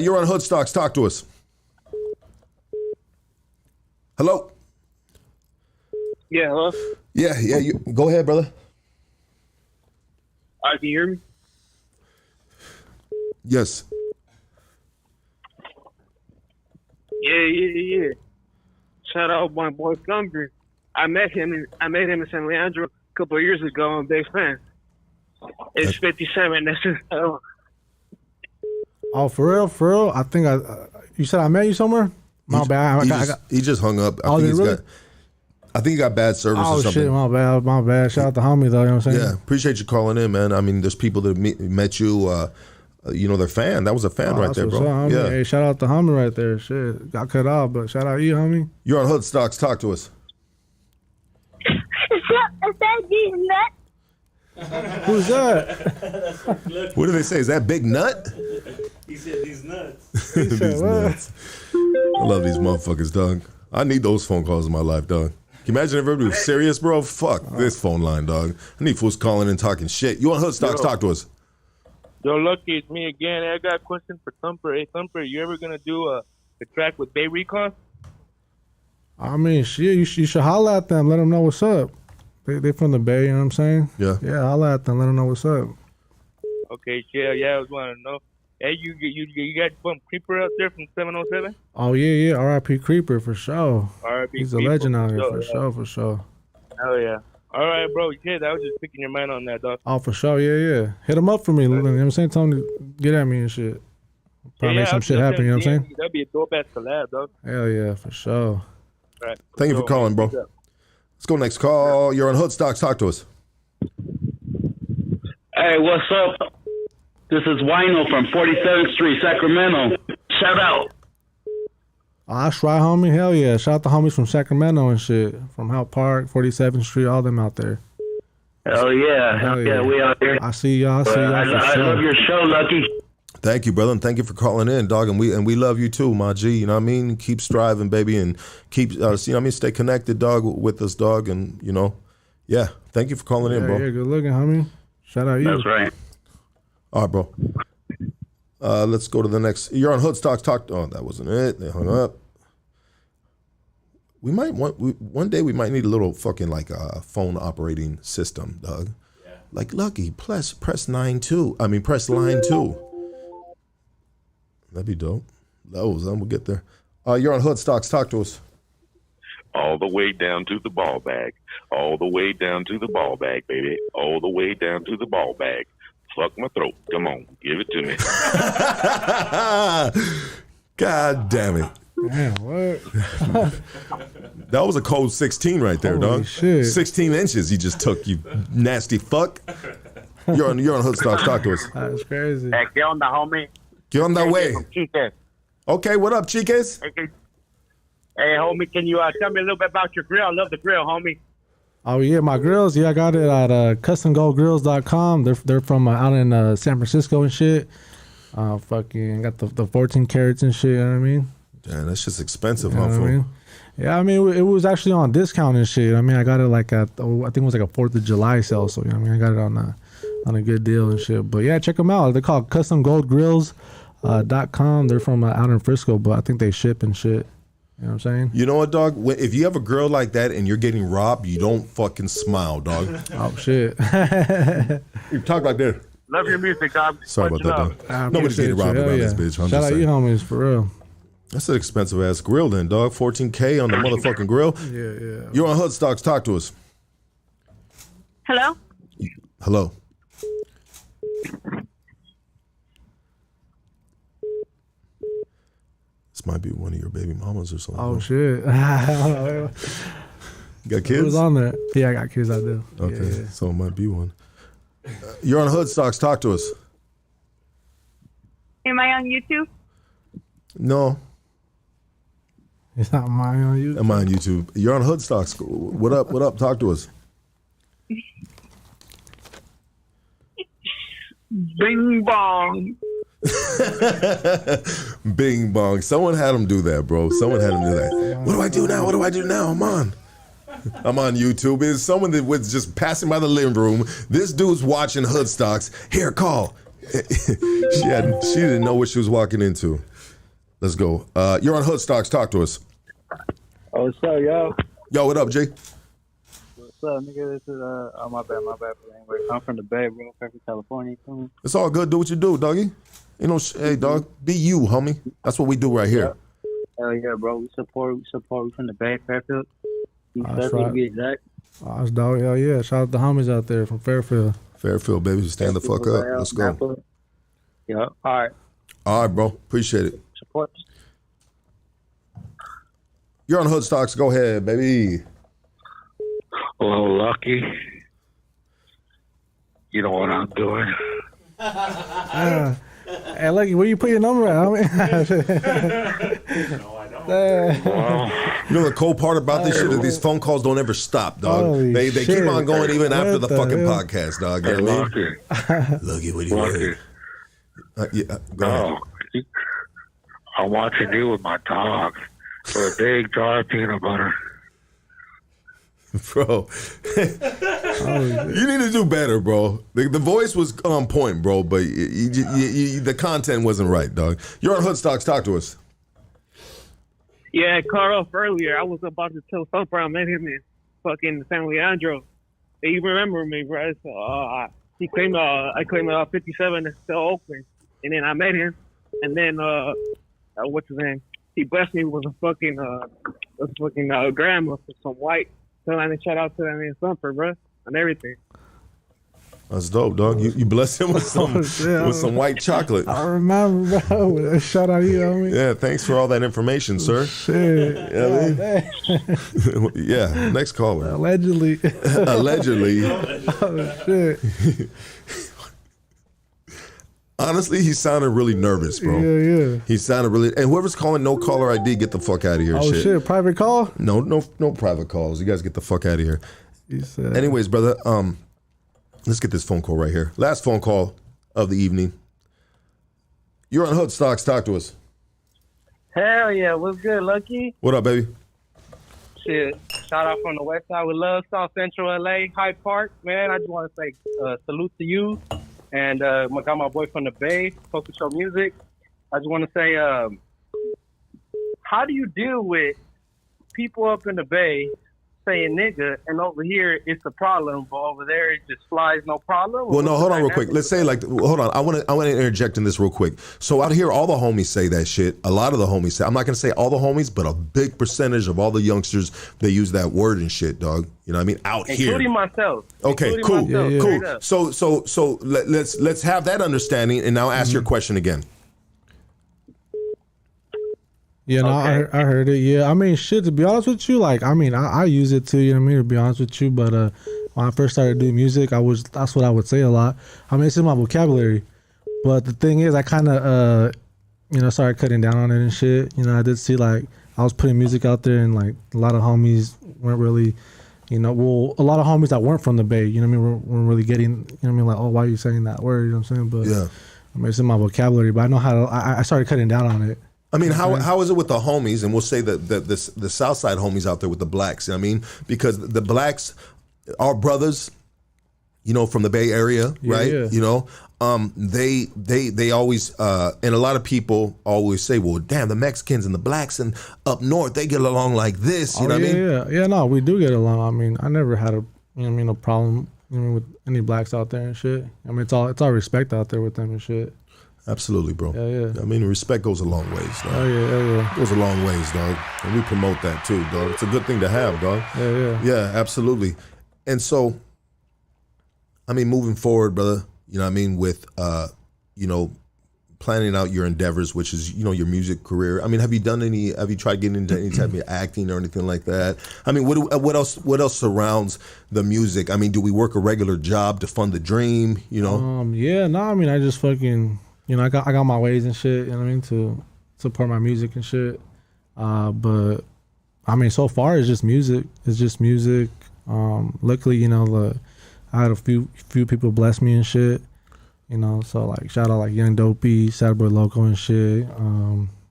You're on Hood Stocks. Talk to us. Hello. Yeah, hello? Yeah. You, go ahead, brother. All right, can you hear me? Yes. Yeah. Shout out my boy Thumper. I met him in San Leandro couple of years ago. I'm a big fan. It's 57. That's just, Oh, for real, for real. I think you said I met you somewhere. My bad. He just hung up. Oh, really? I think he got bad service or something. Shit, my bad. Shout out to homie though. You know what I'm saying? Yeah, appreciate you calling in, man. I mean, there's people that met you. You know, they're fan. That was a fan right there, bro. Yeah. Hey, shout out to homie right there. Shit, got cut off, but shout out you, homie. You're on Hood Stocks. Talk to us. Is that these nuts? Who's that? What do they say? Is that Big Nut? He said these nuts. These nuts. I love these motherfuckers, dog. I need those phone calls in my life, dog. Can you imagine if everybody was serious, bro? Fuck this phone line, dog. I need fools calling and talking shit. You on Hood Stocks? Talk to us. Yo, Lucky, it's me again. I got a question for Thumper. Hey, Thumper, you ever gonna do a track with Bay Recon? I mean, shit, you should holla at them. Let them know what's up. They from the Bay, you know what I'm saying? Yeah. Yeah, holla at them. Let them know what's up. Okay, yeah, I was wanting to know. Hey, you got some Creeper out there from 707? Oh, yeah. R.I.P. Creeper, for sure. R.I.P. He's a Creeper, legend out here, for for sure. Hell yeah. All right, bro. Yeah, I was just picking your mind on that, dog. Oh, for sure, yeah. Hit him up for me, you know what I'm saying? Tell him to get at me and shit. Probably make some shit happen, you know what I'm saying? That'd be a dope-ass collab, dog. Hell yeah, for sure. All right. Thank you for calling, bro. Let's go next call. You're on Hood Stocks. Talk to us. Hey, what's up? This is Wino from 47th Street, Sacramento. Shout out. Oh, that's right, homie. Hell yeah. Shout out to homies from Sacramento and shit. From Hout Park, 47th Street, all them out there. Hell yeah. We out here. I see y'all. I love your show, Lucky. Thank you, brother, and thank you for calling in, dog. And we love you too, my G. You know what I mean? Keep striving, baby, and keep you know what I mean? Stay connected, dog, with us, dog, and you know, yeah. Thank you for calling in, bro. Yeah, good looking, homie. Shout out you. That's right. All right, bro. Let's go to the next. You're on Hood Stocks. Talk. Oh, that wasn't it. They hung up. We might one day we might need a little fucking like phone operating system, dog. Yeah. Like Lucky, press line 2. That'd be dope. We'll get there. You're on Hood Stocks. Talk to us. All the way down to the ball bag. All the way down to the ball bag, baby. All the way down to the ball bag. Fuck my throat. Come on, give it to me. God damn it. Damn, what? That was a cold 16 right there, Holy dog. Shit. 16 inches you just took, you nasty fuck. You're on Hood Stocks. Talk to us. That's crazy. Hey, ¿qué onda, homie? Get on that way. Chiques. Okay, what up, Chiques? Hey, homie, can you tell me a little bit about your grill? I love the grill, homie. Oh yeah, my grills. Yeah, I got it at customgoldgrills.com. They're from out in San Francisco and shit. Fucking got the 14 carats and shit. You know what I mean? Damn, that's just expensive, You know huh, what I fool? mean? Yeah, I mean it was actually on discount and shit. I mean I got it like at I think it was like a 4th of July sale. So you know what I mean I got it on a good deal and shit. But yeah, check them out. They're called customgoldgrills.com. They're from out in Frisco, but I think they ship and shit. You know what I'm saying? You know what, dog? If you have a grill like that and you're getting robbed, you don't fucking smile, dog. Oh shit! You talk like that. Love your music, dog. Sorry about that, dog. Nobody's getting robbed around this bitch. I'm Shout just out you saying. homies for real. That's an expensive ass grill, then, dog. $14K on the motherfucking grill. Yeah. You're on Hood Stocks. Talk to us. Hello? Hello. This might be one of your baby mamas or something. Oh shit! You got kids? Who's on there? Yeah, I got kids. I do. Okay, Yeah. so it might be one. You're on Hood Stocks. Talk to us. Am I on YouTube? No. It's not mine on YouTube. Am I on YouTube? You're on Hood Stocks. What up? What up? Talk to us. Bing bong. Bing bong. Someone had him do that, bro. Someone had him do that. What do I do now? What do I do now? I'm on YouTube. It's someone that was just passing by the living room. This dude's watching Hood Stocks. Here, call. She didn't know what she was walking into. Let's go. You're on Hood Stocks. Talk to us. Oh, what's up, yo? Yo, what up, Jay? What's up, nigga? This is, oh, my bad. But anyway, I'm from the Bay, bro. I'm from California. It's all good. Do what you do, doggy. You know, hey, dog. Be you, homie. That's what we do right here. Hell yeah, bro. We support. We from the Bay, Fairfield. That's right. To be exact. Oh, that's dope. Hell yeah. Shout out the homies out there from Fairfield. Fairfield, baby. Stand the fuck up. Let's go. Yeah. All right. All right, bro. Appreciate it. Support. You're on Hood Stocks. Go ahead, baby. Well, Lucky, you know what I'm doing. Hey, Lucky, where you put your number at? You know the cool part about this shit is these phone calls don't ever stop, dog. They keep on going even after the fucking podcast, dog. You know what I mean? Lucky, what do you want? Go ahead. I'm watching you with my dog for a big jar of peanut butter. Bro, you need to do better, bro. The voice was on point, bro, but the content wasn't right, dog. You're on Hood Stocks. Talk to us. Yeah, cut off earlier. I was about to tell Thumper I met him in fucking San Leandro. He remembered me, bro. So, he claimed I claimed 57 is still Oakland, and then I met him, and then what's his name? He blessed me with a fucking grandma for some white. So I mean, shout out to that man Thumper, bro, and everything. That's dope, dog. You blessed him with some white chocolate. I remember, bro. Shout out you, homie. Yeah, thanks for all that information, sir. Shit. Yeah, next caller. Allegedly. Allegedly. Oh, shit. Honestly, he sounded really nervous, bro. Yeah. He sounded really. And whoever's calling no caller ID, get the fuck out of here. Oh shit. Private call? No private calls. You guys get the fuck out of here. Anyways, brother, let's get this phone call right here. Last phone call of the evening. You're on Hood Stocks. Talk to us. Hell yeah. What's good, Lucky? What up, baby? Shit. Shout out from the west side with love, South Central LA, Hyde Park. Man, I just want to say salute to you. And I got my boy from the Bay, Focus Show Music. I just want to say, how do you deal with people up in the Bay saying nigga, and over here it's a problem, but over there it just flies no problem? Well, no, hold on real quick. Let's say hold on. I want to interject in this real quick. So out here, all the homies say that shit. A lot of the homies say. I'm not gonna say all the homies, but a big percentage of all the youngsters, they use that word and shit, dog. You know what I mean? Out here, including myself. Okay, cool, cool. So let's have that understanding, and now ask your question again. Yeah, no, I heard it. Yeah, I mean, shit, to be honest with you, like, I mean, I use it too, you know what I mean, to be honest with you, but when I first started doing music, that's what I would say a lot. I mean, it's in my vocabulary, but the thing is, I kind of, started cutting down on it and shit. You know, I did see, like, I was putting music out there, and, like, a lot of homies weren't really, a lot of homies that weren't from the Bay, you know what I mean, weren't really getting, you know what I mean, like, oh, why are you saying that word, you know what I'm saying, but, yeah. I mean, it's in my vocabulary, but I know how to, I started cutting down on it. I mean, how is it with the homies? And we'll say that the South Side homies out there with the blacks. You know what I mean, because the blacks are brothers, from the Bay Area, right? Yeah. They always and a lot of people always say, well, damn, the Mexicans and the blacks and up north, they get along like this. You know what I mean? Yeah. No, we do get along. I mean, I never had a problem with any blacks out there and shit. I mean, it's all respect out there with them and shit. Absolutely, bro. Yeah. I mean, respect goes a long ways, dog. Oh, yeah. Goes a long ways, dog. And we promote that too, dog. It's a good thing to have, dog. Yeah. Yeah, absolutely. And so, I mean, moving forward, brother, you know what I mean, with, planning out your endeavors, which is, your music career. I mean, have you tried getting into any type of acting or anything like that? I mean, what else surrounds the music? I mean, do we work a regular job to fund the dream, Yeah, no, I mean, I just fucking... I got my ways and shit, you know what I mean, to support my music and shit. But I mean, so far it's just music. It's just music. Luckily, I had a few people bless me and shit. So like shout out like Young Dopey, Sad Boy Loco and shit.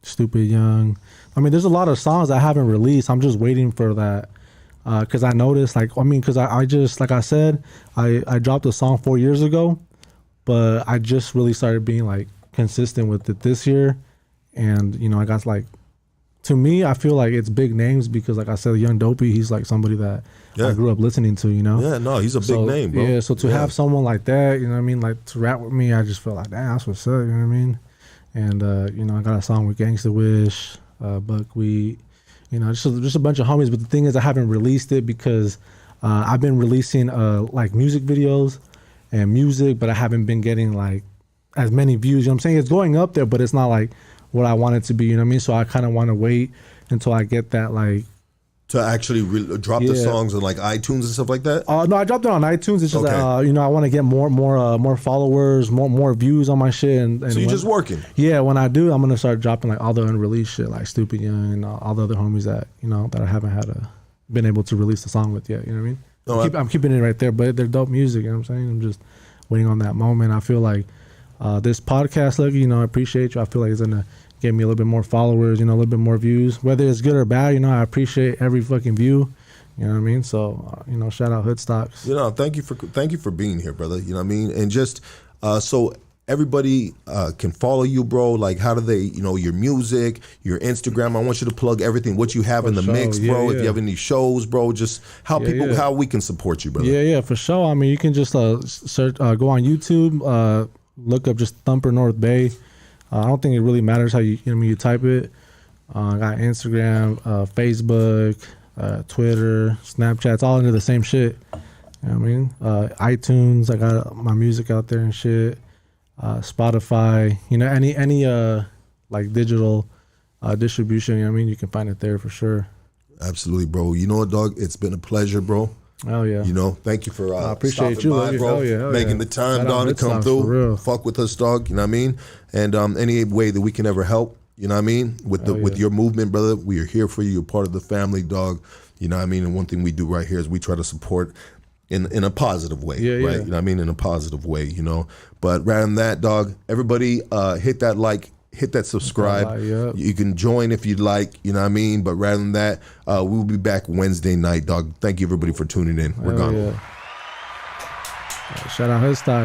Stupid Young. I mean, there's a lot of songs I haven't released. I'm just waiting for that. Cause I noticed cause I just, like I said, I dropped a song 4 years ago. But I just really started being like consistent with it this year. And, I got like, to me, I feel like it's big names because like I said, Young Dopey, he's like somebody that I grew up listening to, Yeah, no, he's a big name, bro. Yeah, so to have someone like that, you know what I mean, like to rap with me, I just felt like, damn, that's what's up, you know what I mean? And, I got a song with Gangsta Wish, Buckwheat, just a bunch of homies. But the thing is, I haven't released it because I've been releasing like music videos and music, but I haven't been getting like as many views. You know what I'm saying? It's going up there, but it's not like what I want it to be. You know what I mean? So I kind of want to wait until I get that like. To actually drop the songs on like iTunes and stuff like that? No, I dropped it on iTunes. It's just Okay. you know, I want to get more followers, more views on my shit. And So you're just working? Yeah, when I do, I'm gonna start dropping like all the unreleased shit, like Stupid Young and all the other homies that that I haven't been able to release a song with yet. You know what I mean? No, I'm keeping it right there, but they're dope music. You know what I'm saying? I'm just waiting on that moment. I feel like this podcast, Lucky, I appreciate you. I feel like it's gonna get me a little bit more followers, a little bit more views, whether it's good or bad. I appreciate every fucking view. You know what I mean? So, shout out Hood Stocks. Thank you for being here, brother. You know what I mean? And just so everybody can follow you, bro. Like, how do they, your music, your Instagram? I want you to plug everything, what you have in the mix, bro. If you have any shows, bro, just how we can support you, brother. Yeah, for sure. I mean, you can just search, go on YouTube, look up just Thumper North Bay. I don't think it really matters how you type it. I got Instagram, Facebook, Twitter, Snapchat. It's all under the same shit. You know what I mean? iTunes. I got my music out there and shit. Spotify. Any like digital distribution. You know what I mean? You can find it there for sure. Absolutely, bro. You know what, dog? It's been a pleasure, bro. Oh yeah. Thank you for I appreciate you, by, bro. Making the time, dog, to come through. Fuck with us, dog. You know what I mean? And any way that we can ever help, you know what I mean? With your movement, brother, we are here for you. You're part of the family, dog. You know what I mean? And one thing we do right here is we try to support in a positive way, right? Yeah. You know what I mean? In a positive way, But rather than that, dog, everybody hit that like, hit that subscribe. You can join if you'd like, you know what I mean? But rather than that, we'll be back Wednesday night, dog. Thank you, everybody, for tuning in. We're gone. Shout out Hood Stocks.